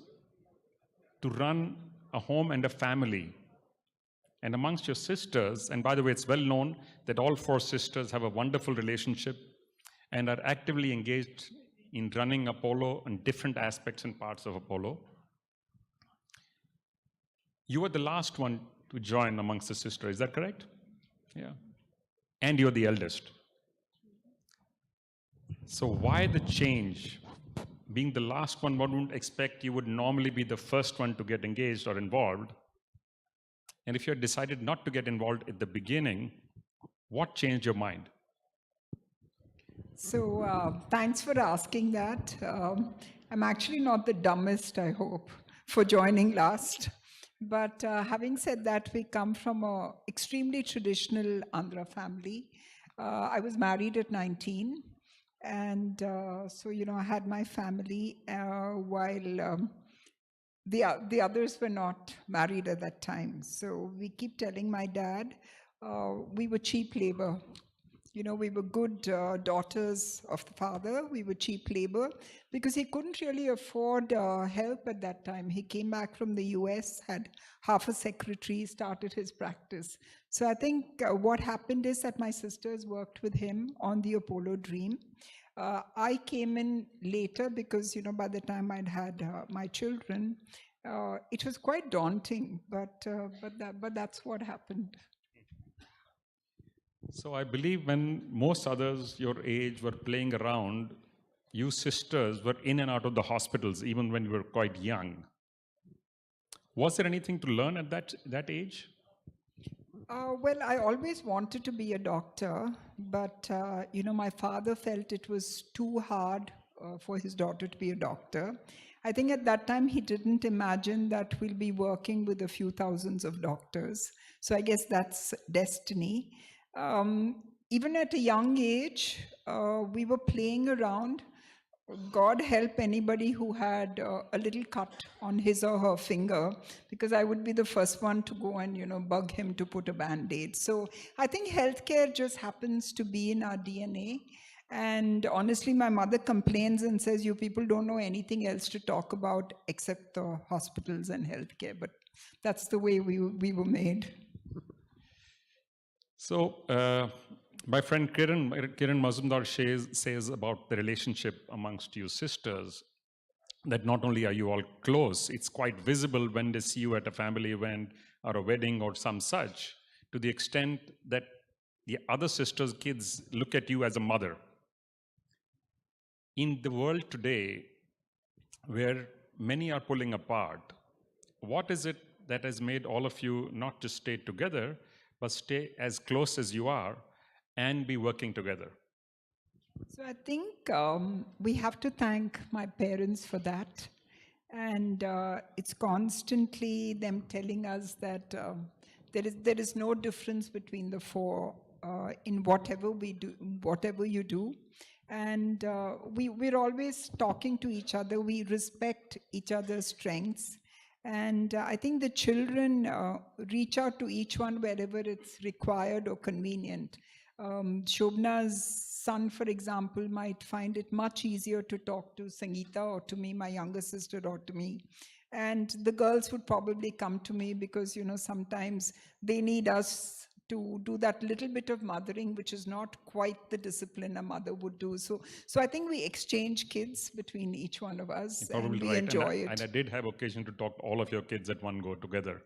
to run a home and a family. And amongst your sisters, and by the way, it's well known that all 4 sisters have a wonderful relationship and are actively engaged in running Apollo and different aspects and parts of Apollo. You were the last one to join amongst the sisters, is that correct? Yeah. And you're the eldest. So why the change being the last one wouldn't expect you would normally be the first one to get engaged or involved. And if you had decided not to get involved at the beginning, what changed your mind? So thanks for asking that. I'm actually not the dumbest, I hope, for joining last. But having said that, we come from an extremely traditional Andhra family. I was married at 19. And so, I had my family while the others were not married at that time. So we keep telling my dad, we were cheap labor. We were good daughters of the father. We were cheap labor because he couldn't really afford help at that time. He came back from the US, had half a secretary, started his practice. So I think what happened is that my sisters worked with him on the Apollo Dream. I came in later because, by the time I'd had my children, it was quite daunting, but that's what happened. So I believe when most others your age were playing around, you sisters were in and out of the hospitals, even when you were quite young. Was there anything to learn at that age? Well, I always wanted to be a doctor, but, my father felt it was too hard for his daughter to be a doctor. I think at that time he didn't imagine that we'll be working with a few thousands of doctors. So I guess that's destiny. Even at a young age, we were playing around. God help anybody who had a little cut on his or her finger, because I would be the first one to go and, bug him to put a Band-Aid. So I think healthcare just happens to be in our DNA. And honestly, my mother complains and says, you people don't know anything else to talk about except the hospitals and healthcare. But that's the way we were made. So, my friend Kiran Mazumdar says about the relationship amongst you sisters, that not only are you all close, it's quite visible when they see you at a family event or a wedding or some such, to the extent that the other sisters' kids look at you as a mother. In the world today, where many are pulling apart, what is it that has made all of you not just stay together, but stay as close as you are and be working together? So I think we have to thank my parents for that. And it's constantly them telling us that there is no difference between the four in whatever we do, whatever you do. And we're always talking to each other. We respect each other's strengths. And I think the children reach out to each one wherever it's required or convenient. Shobna's son, for example, might find it much easier to talk to Sangeeta or to me, my younger sister, or to me. And the girls would probably come to me because, sometimes they need us to do that little bit of mothering, which is not quite the discipline a mother would do. So I think we exchange kids between each one of us, and we enjoy it. And I did have occasion to talk to all of your kids at one go together.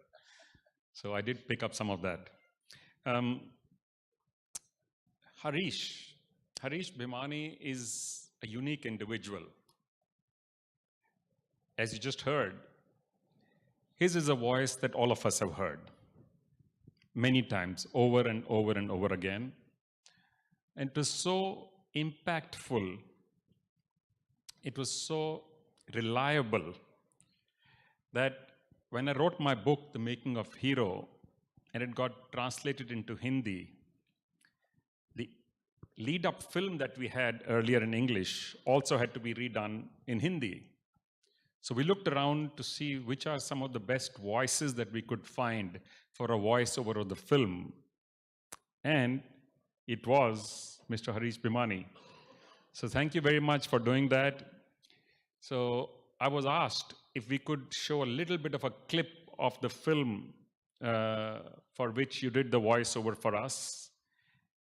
So I did pick up some of that. Harish Bhimani is a unique individual. As you just heard, his is a voice that all of us have heard many times, over and over and over again. And it was so impactful, it was so reliable, that when I wrote my book, The Making of Hero, and it got translated into Hindi, the lead-up film that we had earlier in English also had to be redone in Hindi. So we looked around to see which are some of the best voices that we could find for a voiceover of the film. And it was Mr. Harish Bhimani. So thank you very much for doing that. So I was asked if we could show a little bit of a clip of the film for which you did the voiceover for us.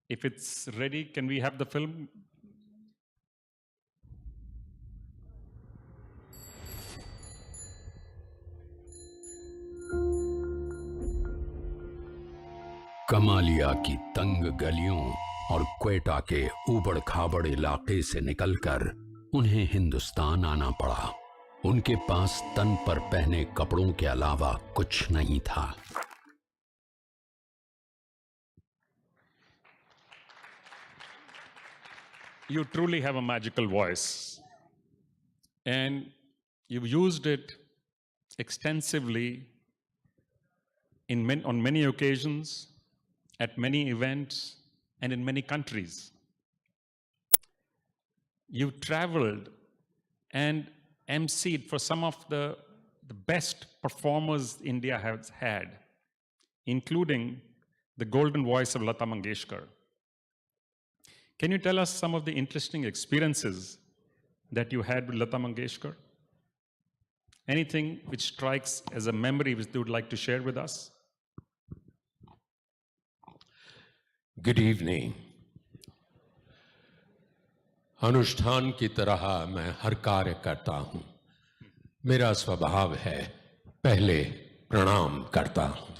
If it's ready, can we have the film? Kamalia की तंग गलियों और क्वेटा के ऊबड़ खाबड़ इलाके से निकलकर उन्हें हिंदुस्तान आना पड़ा। उनके पास तन पर पहने कपड़ों के अलावा कुछ नहीं था। You truly have a magical voice, and you've used it extensively on many occasions, at many events, and in many countries. You've traveled and emceed for some of the best performers India has had, including the golden voice of Lata Mangeshkar. Can you tell us some of the interesting experiences that you had with Lata Mangeshkar? Anything which strikes as a memory which you would like to share with us? Good evening. अनुष्ठान की तरह मैं हर कार्य करता हूं। मेरा स्वभाव है पहले प्रणाम करता हूं।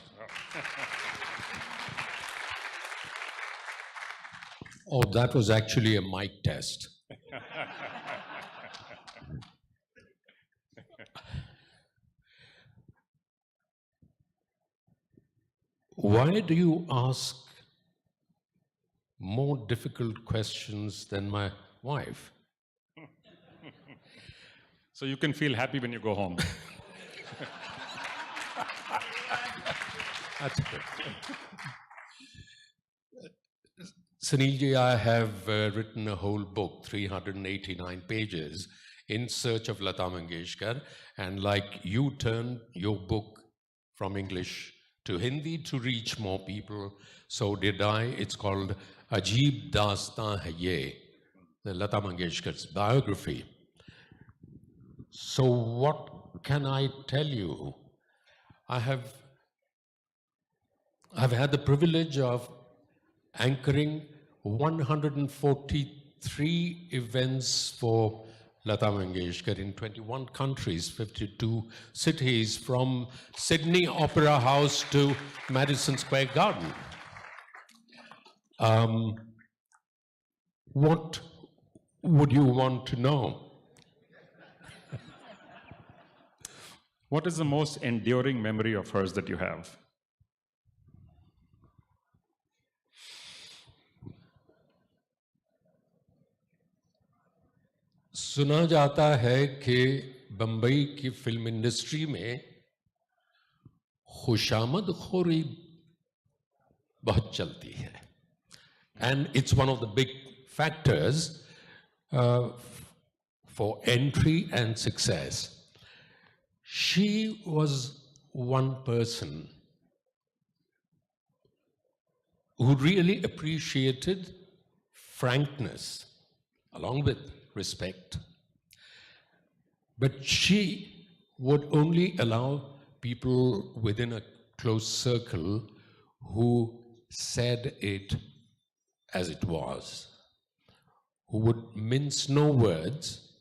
Oh, that was actually a mic test. Why do you ask more difficult questions than my wife? So you can feel happy when you go home. That's good. Sunilji, I have written a whole book, 389 pages, in search of Lata Mangeshkar, and like you turned your book from English to Hindi to reach more people, so did I. It's called Ajeeb Dastan Hai Ye, the Lata Mangeshkar's biography. So what can I tell you? I've had the privilege of anchoring 143 events for Lata Mangeshkar in 21 countries, 52 cities, from Sydney Opera House to Madison Square Garden. What would you want to know? What is the most enduring memory of hers that you have? सुना जाता है कि बंबई की film industry में खुशामद खोरी बहुत चलती है, and it's one of the big factors for entry and success. She was one person who really appreciated frankness along with respect. But she would only allow people within a close circle who said it as it was, who would mince no words,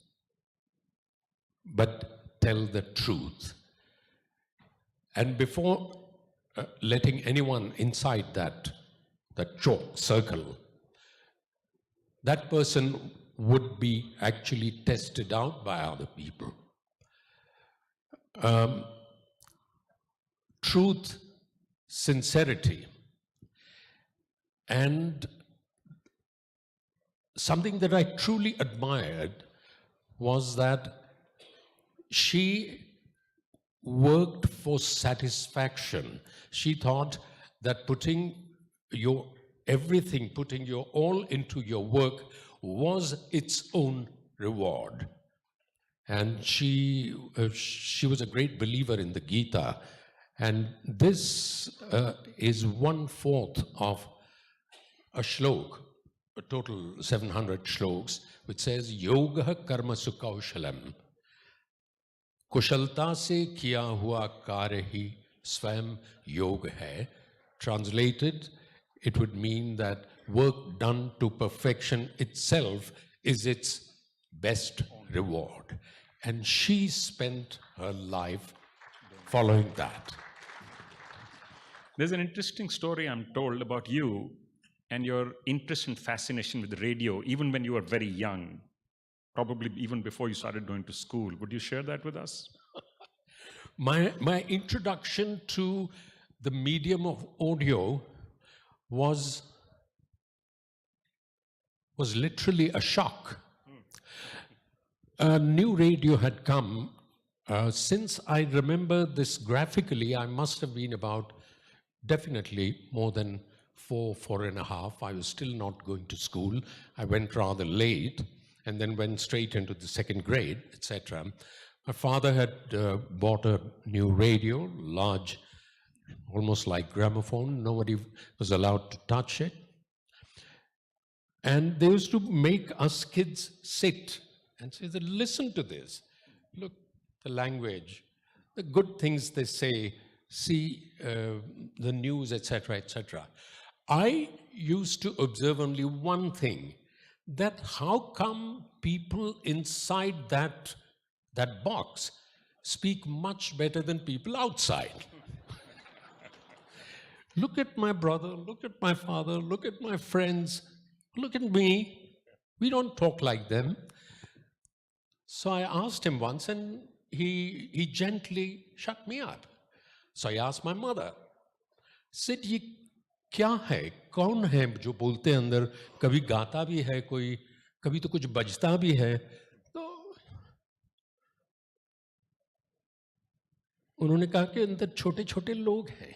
but tell the truth. And before letting anyone inside that chalk circle, that person would be actually tested out by other people. Truth, sincerity, and something that I truly admired was that she worked for satisfaction. She thought that putting your everything, putting your all into your work was its own reward. And she was a great believer in the Gita. And this is 1/4 of a shlok, a total 700 shloks, which says, Yoga karma sukaushalam. Kushalta se kiya hua karya hi swayam yoga hai. Translated, it would mean that work done to perfection itself is its best reward. And she spent her life following that. There's an interesting story I'm told about you and your interest and fascination with radio, even when you were very young. probably even before you started going to school. Would you share that with us? My introduction to the medium of audio was literally a shock. A new radio had come. Since I remember this graphically, I must have been about definitely more than 4.5. I was still not going to school. I went rather late and then went straight into the second grade, etc. My father had bought a new radio, large, almost like gramophone. Nobody was allowed to touch it. And they used to make us kids sit and say, listen to this. Look, the language, the good things they say, see the news, etc., etc. I used to observe only one thing, that how come people inside that box speak much better than people outside? Look at my brother, look at my father, look at my friends, look at me. We don't talk like them. So I asked him once, and he gently shut me up. So I asked my mother, said, ये क्या है, कौन है जो बोलते हैं अंदर, कभी गाता भी है कोई, कभी तो कुछ बजता भी है. तो उन्होंने कहा कि अंदर छोटे छोटे लोग हैं.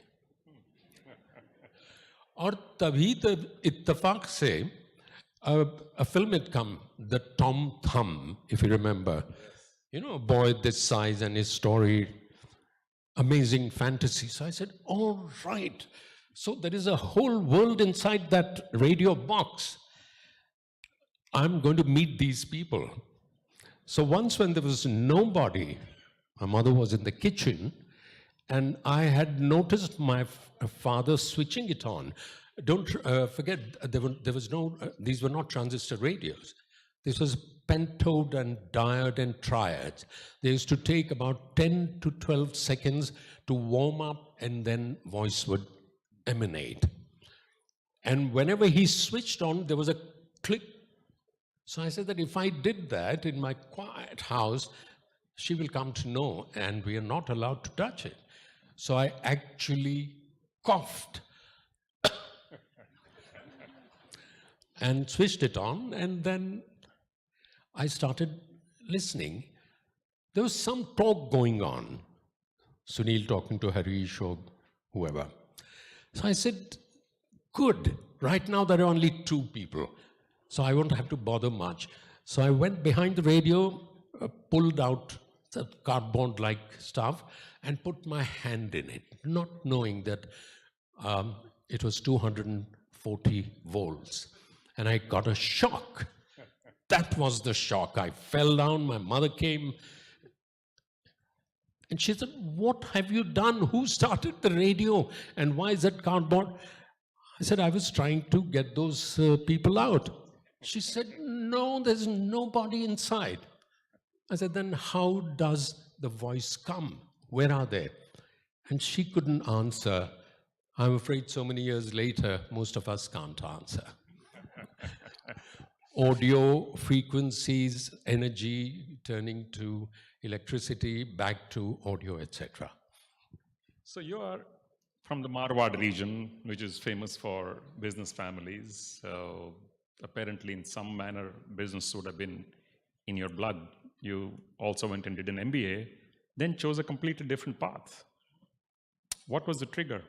और तभी इत्तेफाक से a film had come, the Tom Thumb, if you remember. You know, a boy this size and his story, amazing fantasy. So I said, all right. So there is a whole world inside that radio box. I'm going to meet these people. So once when there was nobody, my mother was in the kitchen, and I had noticed my father switching it on. Don't forget, there was no, these were not transistor radios. This was pentode and diode and triads. They used to take about 10 to 12 seconds to warm up, and then voice would emanate. And whenever he switched on, there was a click. So I said that if I did that in my quiet house, she will come to know, and we are not allowed to touch it. So I actually coughed and switched it on, and then I started listening. There was some talk going on. Sunil talking to Harish or whoever. So I said, good, right now there are only 2 people, so I won't have to bother much. So I went behind the radio, pulled out the cardboard-like stuff, and put my hand in it, not knowing that it was 240 volts. And I got a shock. That was the shock. I fell down, my mother came, and she said, what have you done? Who started the radio? And why is that cardboard? I said, I was trying to get those people out. She said, no, there's nobody inside. I said, then how does the voice come? Where are they? And she couldn't answer. I'm afraid so many years later, most of us can't answer. Audio frequencies, energy turning to electricity, back to audio, etc. So you are from the Marwar region, which is famous for business families. So apparently in some manner, business would have been in your blood. You also went and did an MBA, then chose a completely different path. What was the trigger?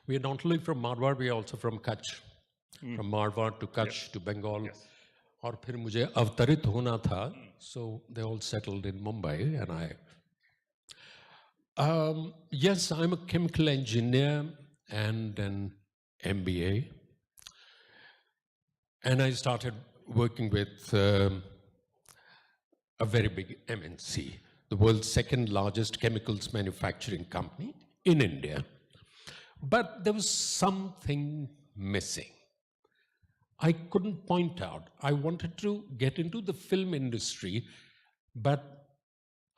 We are not only from Marwar, we are also from Kutch. From Marwar to Kutch to Bengal. Yes. और फिर मुझे अवतरित होना था, so they all settled in Mumbai, and yes, I'm a chemical engineer and an MBA, and I started working with a very big MNC, the world's second largest chemicals manufacturing company in India. But there was something missing. I couldn't point out. I wanted to get into the film industry, but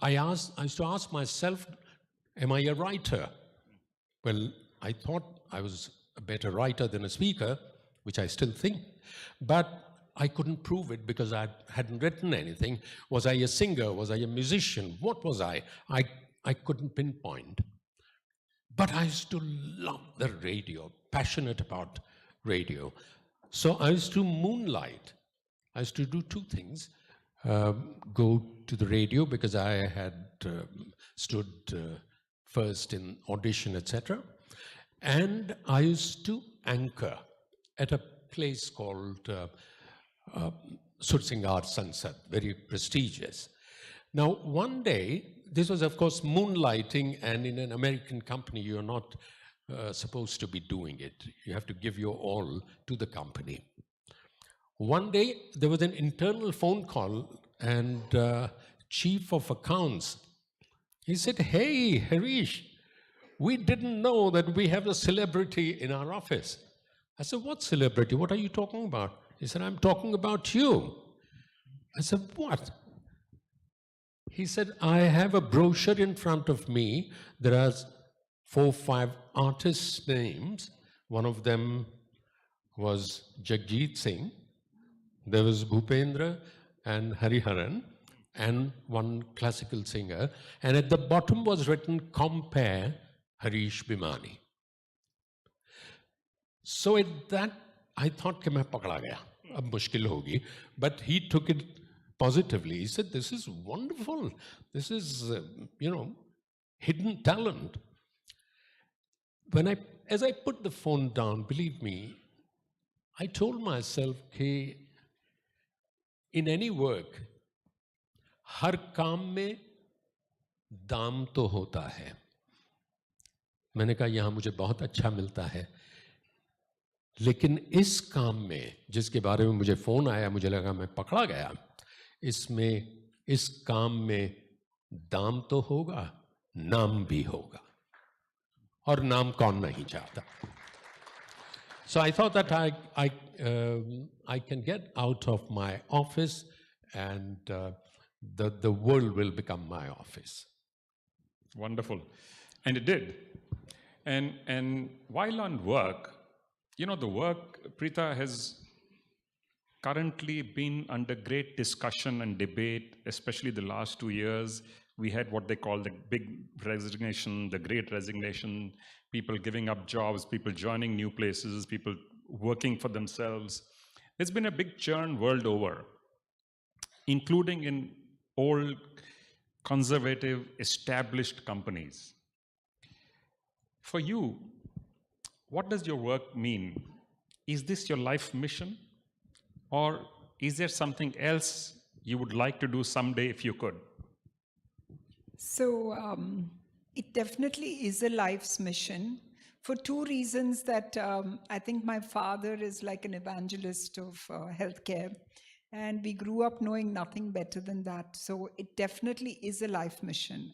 I used to ask myself, am I a writer? Well, I thought I was a better writer than a speaker, which I still think. But I couldn't prove it because I hadn't written anything. Was I a singer? Was I a musician? What was I? I couldn't pinpoint. But I used to love the radio, passionate about radio. So I used to moonlight. I used to do two things. Go to the radio because I had stood first in audition, etc. And I used to anchor at a place called Sursingar Sansad, very prestigious. Now, one day, this was, of course, moonlighting, and in an American company, you're not supposed to be doing it. You have to give your all to the company. One day, there was an internal phone call, and chief of accounts, he said, "Hey, Harish, we didn't know that we have a celebrity in our office." I said, "What celebrity? What are you talking about?" He said, "I'm talking about you." I said, "What?" He said, "I have a brochure in front of me. There are 4 or 5 artists' names. One of them was Jagjit Singh. There was Bhupendra and Hariharan, and one classical singer. And at the bottom was written, compare Harish Bhimani." So at that, I thought कि मैं पकड़ा गया, अब मुश्किल होगी. But he took it positively. He said, "This is wonderful. This is, hidden talent." As I put the phone down, believe me, I told myself कि in any work, हर काम में दाम तो होता है. मैंने कहा यहाँ मुझे बहुत अच्छा मिलता है, लेकिन इस काम में जिसके बारे में मुझे फोन आया, मुझे लगा मैं पकड़ा गया. इस काम में दाम तो होगा, नाम भी होगा, और नाम कौन नहीं चाहता. So I thought that I can get out of my office, and the world will become my office. Wonderful. And it did. And while on work, the work, Preetha, has currently been under great discussion and debate, especially the last 2 years. We had what they call the big resignation, the great resignation, people giving up jobs, people joining new places, people working for themselves. There's been a big churn world over, including in old, conservative, established companies. For you, what does your work mean? Is this your life mission? Or is there something else you would like to do someday if you could? So it definitely is a life's mission for 2 reasons that I think my father is like an evangelist of healthcare, and we grew up knowing nothing better than that. So it definitely is a life mission.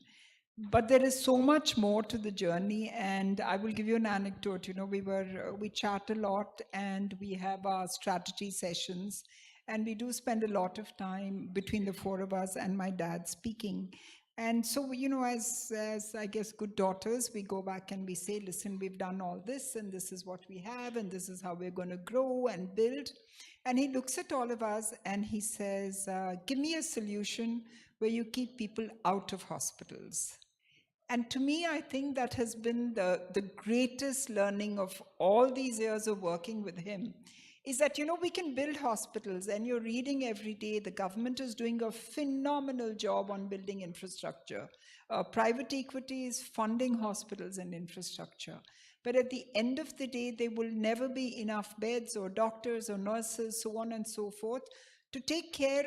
But there is so much more to the journey, and I will give you an anecdote. We chat a lot, and we have our strategy sessions, and we do spend a lot of time between the 4 of us and my dad speaking. And so, as I guess good daughters, we go back and we say, "Listen, we've done all this, and this is what we have, and this is how we're going to grow and build." And he looks at all of us and he says, "Give me a solution where you keep people out of hospitals." And to me, I think that has been the greatest learning of all these years of working with him, is that, we can build hospitals, and you're reading every day, the government is doing a phenomenal job on building infrastructure. Private equity is funding hospitals and infrastructure. But at the end of the day, there will never be enough beds or doctors or nurses, so on and so forth, to take care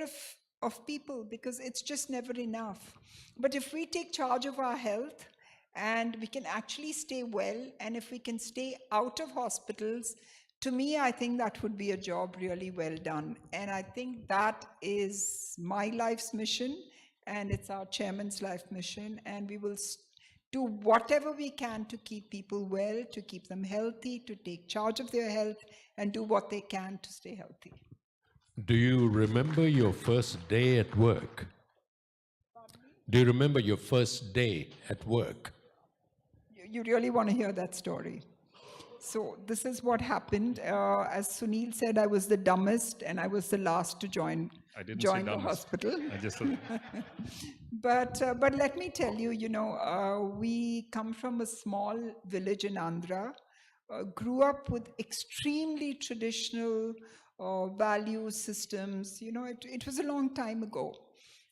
of people, because it's just never enough. But if we take charge of our health and we can actually stay well, and if we can stay out of hospitals, to me, I think that would be a job really well done. And I think that is my life's mission, and it's our chairman's life mission. And we will do whatever we can to keep people well, to keep them healthy, to take charge of their health, and do what they can to stay healthy. Do you remember your first day at work? Do you remember your first day at work? You really want to hear that story? So this is what happened. As Sunil said, I was the dumbest and I was the last to join I didn't say the dumbest. hospital. I just said, But let me tell you, we come from a small village in Andhra, grew up with extremely traditional values, systems. It was a long time ago.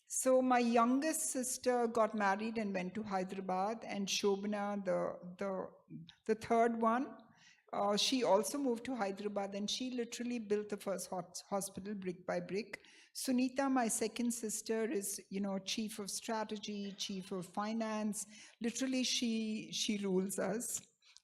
So my youngest sister got married and went to Hyderabad, and Shobana, the third one, she also moved to Hyderabad, and she literally built the first hospital brick by brick. Sunita, my second sister, is chief of strategy, chief of finance. Literally, she rules us.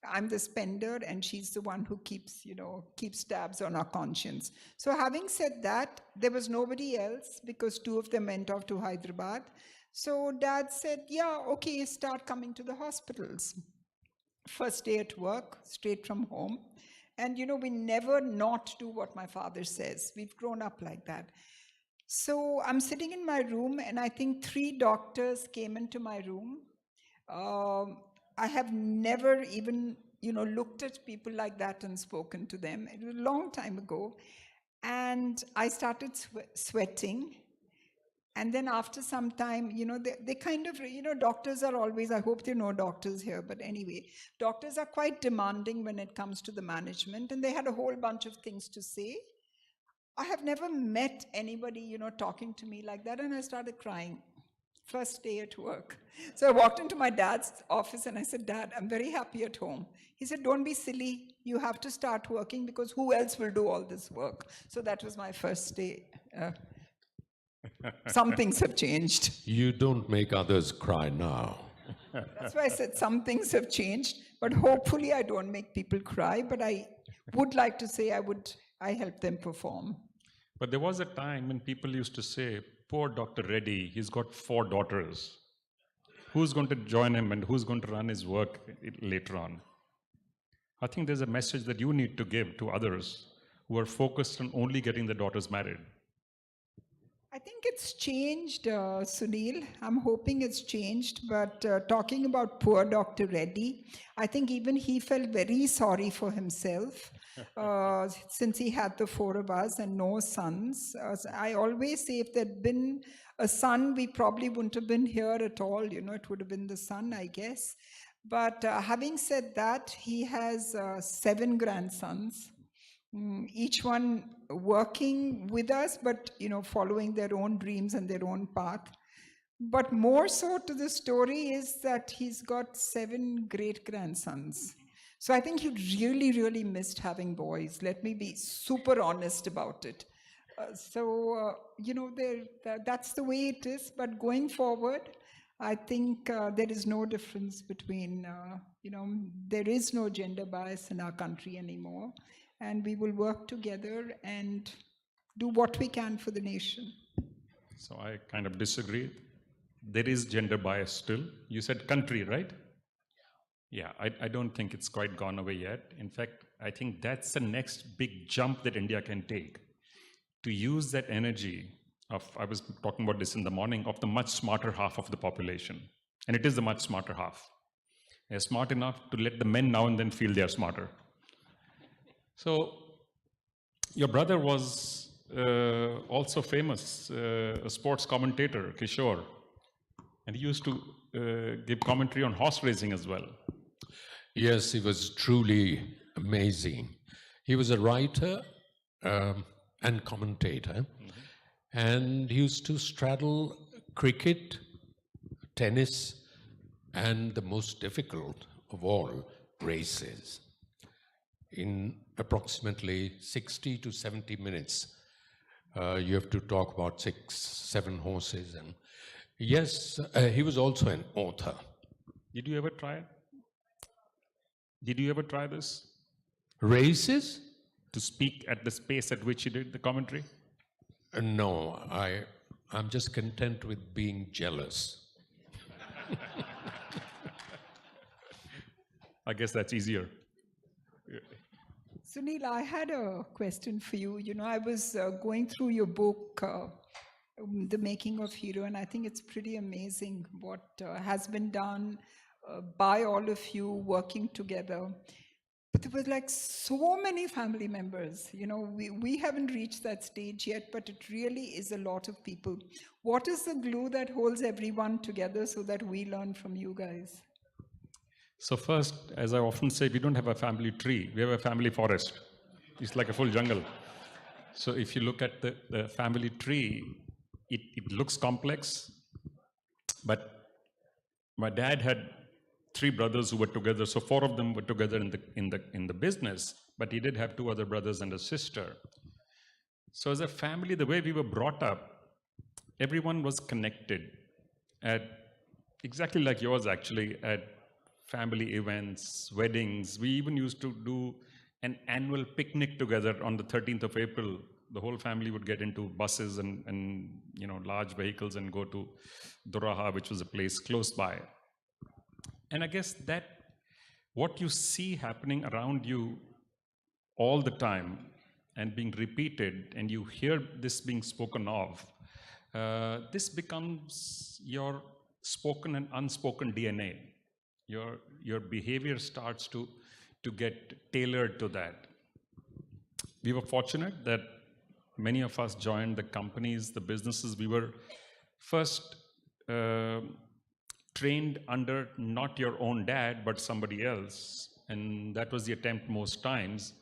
I'm the spender, and she's the one who keeps tabs on our conscience. So having said that, there was nobody else because two of them went off to Hyderabad. So Dad said, yeah, okay, start coming to the hospitals. First day at work, straight from home. And we never not do what my father says. We've grown up like that. So I'm sitting in my room, and I think 3 doctors came into my room. I have never even, looked at people like that and spoken to them. It was a long time ago. And I started sweating. And then after some time, they kind of, doctors are always, I hope there are no doctors here, but anyway, doctors are quite demanding when it comes to the management. And they had a whole bunch of things to say. I have never met anybody, talking to me like that. And I started crying. First day at work. So I walked into my dad's office and I said, Dad, I'm very happy at home. He said, don't be silly. You have to start working because who else will do all this work? So that was my first day. Some things have changed. You don't make others cry now. That's why I said some things have changed, but hopefully I don't make people cry, but I would like to say I help them perform. but there was a time when people used to say, poor Dr. Reddy, he's got 4 daughters. Who's going to join him and who's going to run his work later on? I think there's a message that you need to give to others who are focused on only getting the daughters married. I think it's changed, Sunil. I'm hoping it's changed. But talking about poor Dr. Reddy, I think even he felt very sorry for himself since he had the 4 of us and no sons. I always say if there'd been a son, we probably wouldn't have been here at all. It would have been the son, I guess. But having said that, he has 7 grandsons. Each one working with us, but following their own dreams and their own path. But more so to the story is that he's got 7 great-grandsons. So I think he really, really missed having boys. Let me be super honest about it. That's the way it is. But going forward, I think there is no difference between, there is no gender bias in our country anymore. And we will work together and do what we can for the nation. So I kind of disagree. There is gender bias still. You said country, right? Yeah, I don't think it's quite gone away yet. In fact, I think that's the next big jump that India can take. To use that energy of, I was talking about this in the morning, of the much smarter half of the population. And it is the much smarter half. They're smart enough to let the men now and then feel they're smarter. So, your brother was also famous, a sports commentator, Kishore, and he used to give commentary on horse racing as well. Yes, he was truly amazing. He was a writer and commentator, and he used to straddle cricket, tennis, and the most difficult of all, races. In approximately 60 to 70 minutes, you have to talk about 6, 7 horses. And yes, he was also an author. Did you ever try it? Did you ever try this? Races? To speak at the pace at which you did the commentary? No, I'm just content with being jealous. I guess that's easier. Sunil, I had a question for you. I was going through your book, The Making of Hero, and I think it's pretty amazing what has been done by all of you working together. But there were like so many family members. You know, we haven't reached that stage yet, but it really is a lot of people. What is the glue that holds everyone together so that we learn from you guys? So first, as I often say, we don't have a family tree, we have a family forest. It's like a full jungle. So if you look at the family tree, it looks complex, but my dad had 3 brothers who were together, so 4 of them were together in the business, but he did have 2 other brothers and a sister. So as a family, the way we were brought up, everyone was connected at exactly like yours actually, at family events, weddings. We even used to do an annual picnic together on the 13th of April. The whole family would get into buses and you know, large vehicles and go to Doraha, which was a place close by. And I guess that what you see happening around you all the time and being repeated, and you hear this being spoken of, this becomes your spoken and unspoken DNA. Your behavior starts to get tailored to that. We were fortunate that many of us joined the companies, the businesses. We were first trained under not your own dad, but somebody else. And that was the attempt most times.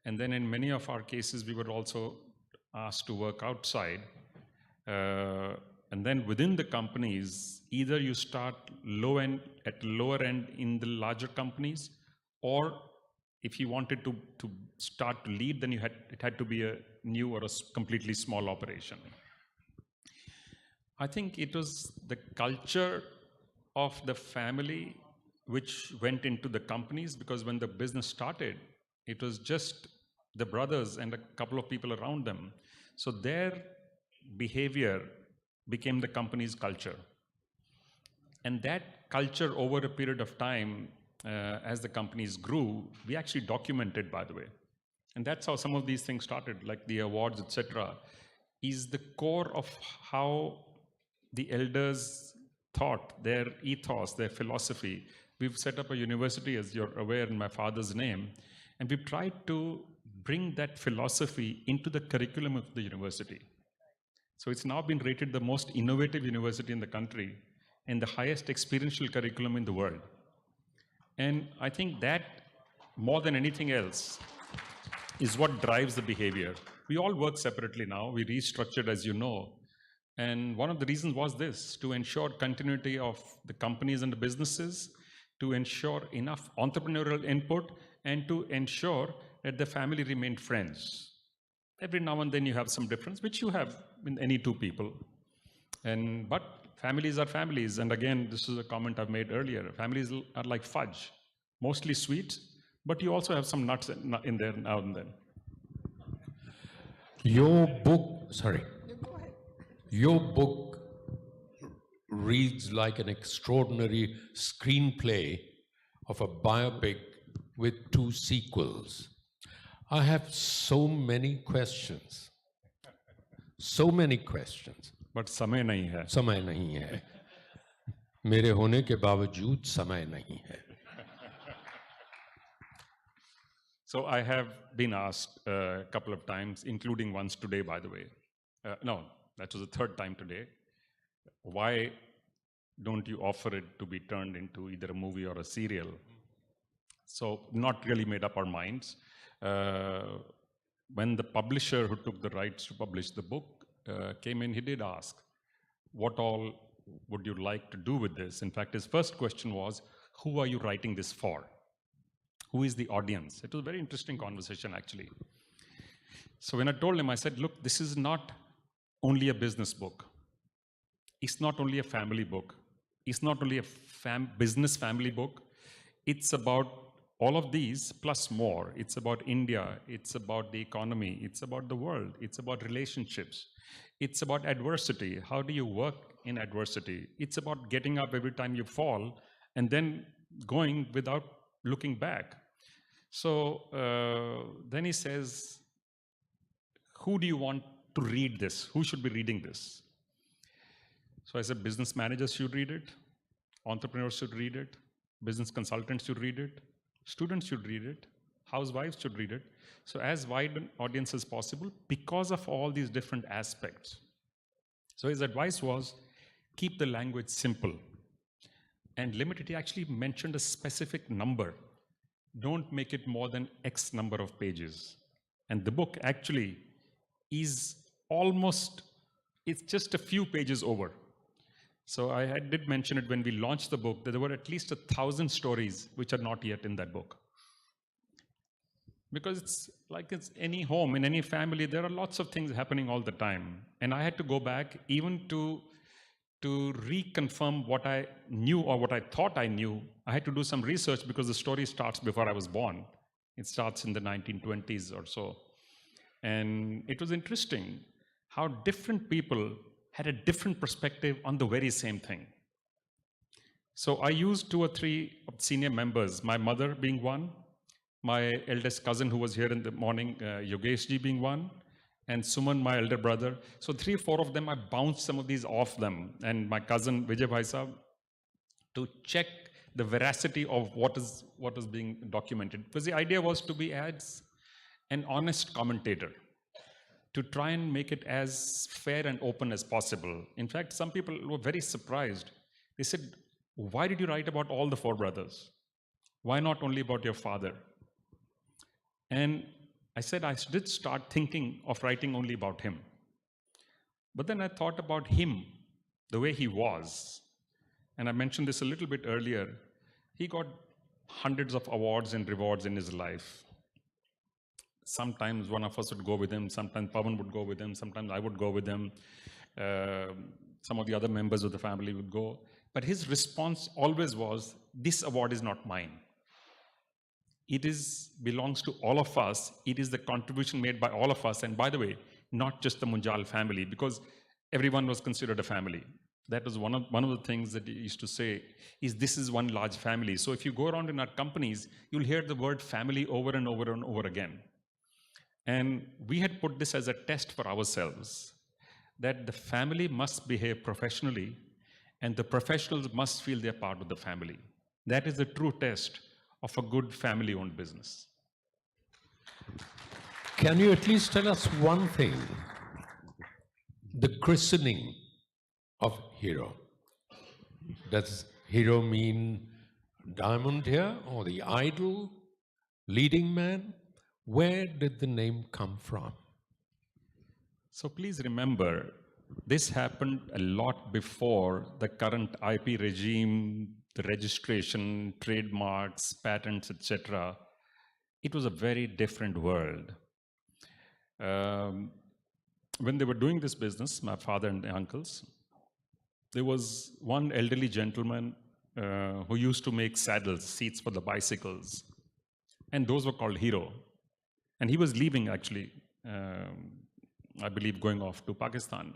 And then in many of our cases, we were also asked to work outside. And then within the companies, either you start at lower end in the larger companies, or if you wanted to start to lead, then it had to be a new or a completely small operation. I think it was the culture of the family which went into the companies, because when the business started, it was just the brothers and a couple of people around them. So their behavior became the company's culture. And that culture over a period of time, as the companies grew, we actually documented, by the way. And that's how some of these things started, like the awards, etc., is the core of how the elders thought, their ethos, their philosophy. We've set up a university, as you're aware, in my father's name, and we've tried to bring that philosophy into the curriculum of the university. So it's now been rated the most innovative university in the country and the highest experiential curriculum in the world. And I think that, more than anything else, is what drives the behavior. We all work separately now. We restructured, as you know. And one of the reasons was this, to ensure continuity of the companies and the businesses, to ensure enough entrepreneurial input, and to ensure that the family remained friends. Every now and then you have some difference, which you have in any 2 people. But families are families. And again, this is a comment I've made earlier. Families are like fudge, mostly sweet, but you also have some nuts in there now and then. Your book reads like an extraordinary screenplay of a biopic with 2 sequels. I have so many questions. But समय नहीं है. समय नहीं है. मेरे होने के बावजूद समय नहीं है. So I have been asked a couple of times, including once today, by the way. No, that was the 3rd time today. Why don't you offer it to be turned into either a movie or a serial? So not really made up our minds. When the publisher who took the rights to publish the book came in, he did ask, what all would you like to do with this? In fact, his first question was, who are you writing this for? Who is the audience? It was a very interesting conversation, actually. So when I told him, I said, look, this is not only a business book. It's not only a family book. It's not only a business family book. It's about all of these plus more. It's about India. It's about the economy. It's about the world. It's about relationships. It's about adversity. How do you work in adversity? It's about getting up every time you fall and then going without looking back. So then he says, who do you want to read this? Who should be reading this? So I said, business managers should read it. Entrepreneurs should read it. Business consultants should read it. Students should read it. housewives should read it. So as wide an audience as possible because of all these different aspects. So his advice was, keep the language simple and limit it. He actually mentioned a specific number. Don't make it more than X number of pages. And the book actually is almost, it's just a few pages over. So I did mention it when we launched the book, that there were at least 1,000 stories which are not yet in that book. Because it's like it's any home, in any family, there are lots of things happening all the time. And I had to go back even to reconfirm what I knew or what I thought I knew. I had to do some research because the story starts before I was born. It starts in the 1920s or so. And it was interesting how different people had a different perspective on the very same thing. So I used 2 or 3 senior members, my mother being one, my eldest cousin who was here in the morning, Yogesh ji being one, and Suman, my elder brother. So 3 or 4 of them, I bounced some of these off them, and my cousin Vijay Bhai Sahab, to check the veracity of what is being documented. Because the idea was to be as an honest commentator, to try and make it as fair and open as possible. In fact, some people were very surprised. They said, why did you write about all the 4 brothers? Why not only about your father? And I said I did start thinking of writing only about him. But then I thought about him, the way he was. And I mentioned this a little bit earlier. He got hundreds of awards and rewards in his life. Sometimes one of us would go with him, sometimes Pawan would go with him, sometimes I would go with him. Some of the other members of the family would go. But his response always was, this award is not mine. It belongs to all of us. It is the contribution made by all of us. And by the way, not just the Munjal family, because everyone was considered a family. That was one of the things that he used to say, is this is one large family. So if you go around in our companies, you'll hear the word family over and over and over again. And we had put this as a test for ourselves, that the family must behave professionally and the professionals must feel they're part of the family. That is the true test of a good family-owned business. Can you at least tell us one thing? The christening of hero. Does hero mean diamond here, or the idol, leading man? Where did the name come from? So please remember, this happened a lot before the current IP regime, the registration, trademarks, patents, etc. It was a very different world. When they were doing this business, my father and the uncles, there was one elderly gentleman who used to make saddles, seats for the bicycles. And those were called Hero. And he was leaving, actually, I believe, going off to Pakistan.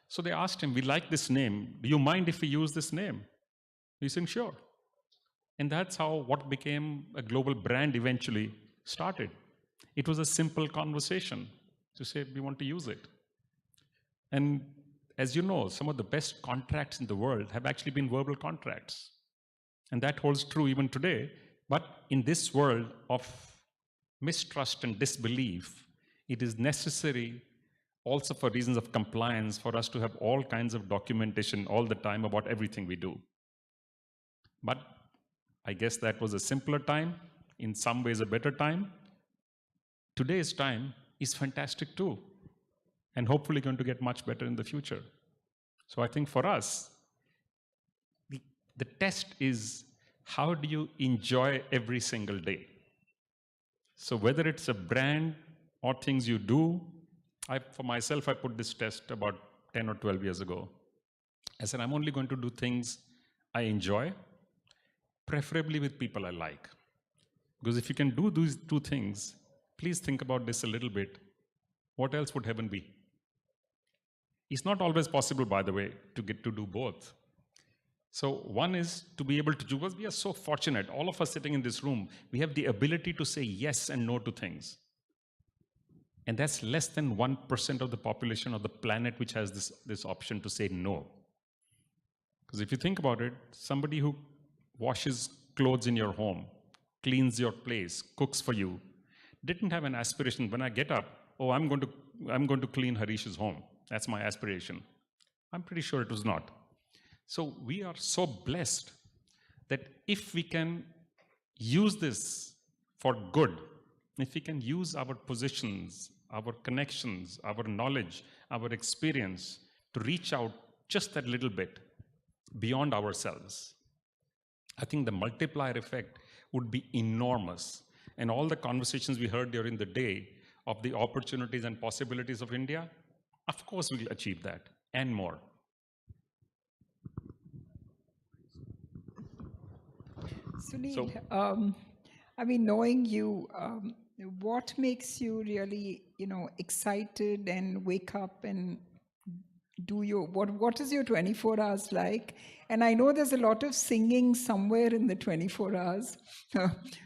So they asked him, we like this name. Do you mind if we use this name? He said, sure. And that's how what became a global brand eventually started. It was a simple conversation to say, we want to use it. And as you know, some of the best contracts in the world have actually been verbal contracts. And that holds true even today. But in this world of mistrust and disbelief, it is necessary also for reasons of compliance for us to have all kinds of documentation all the time about everything we do. But I guess that was a simpler time, in some ways a better time. Today's time is fantastic too, and hopefully going to get much better in the future. So I think for us, the test is, how do you enjoy every single day? So whether it's a brand or things you do, for myself, I put this test about 10 or 12 years ago. I said, I'm only going to do things I enjoy, preferably with people I like. Because if you can do these 2 things, please think about this a little bit. What else would heaven be? It's not always possible, by the way, to get to do both. So one is to be able to do, because we are so fortunate, all of us sitting in this room, we have the ability to say yes and no to things. And that's less than 1% of the population of the planet which has this option to say no. Because if you think about it, somebody who washes clothes in your home, cleans your place, cooks for you, didn't have an aspiration when I get up, oh, I'm going to clean Harish's home. That's my aspiration. I'm pretty sure it was not. So we are so blessed that if we can use this for good, if we can use our positions, our connections, our knowledge, our experience to reach out just that little bit beyond ourselves, I think the multiplier effect would be enormous. And all the conversations we heard during the day of the opportunities and possibilities of India, of course we'll achieve that and more. Sunil, I mean, knowing you, what makes you really, excited and wake up and do your, what is your 24 hours like? And I know there's a lot of singing somewhere in the 24 hours.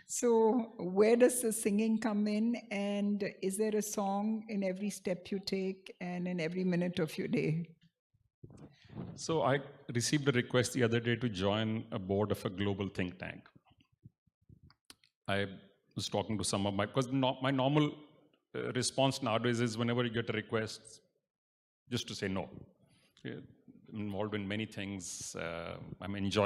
So where does the singing come in? And is there a song in every step you take and in every minute of your day? So I received a request the other day to join a board of a global think tank. I was talking to some of because my normal response nowadays is whenever you get a request, just to say no. I'm involved in many things. I'm enjoying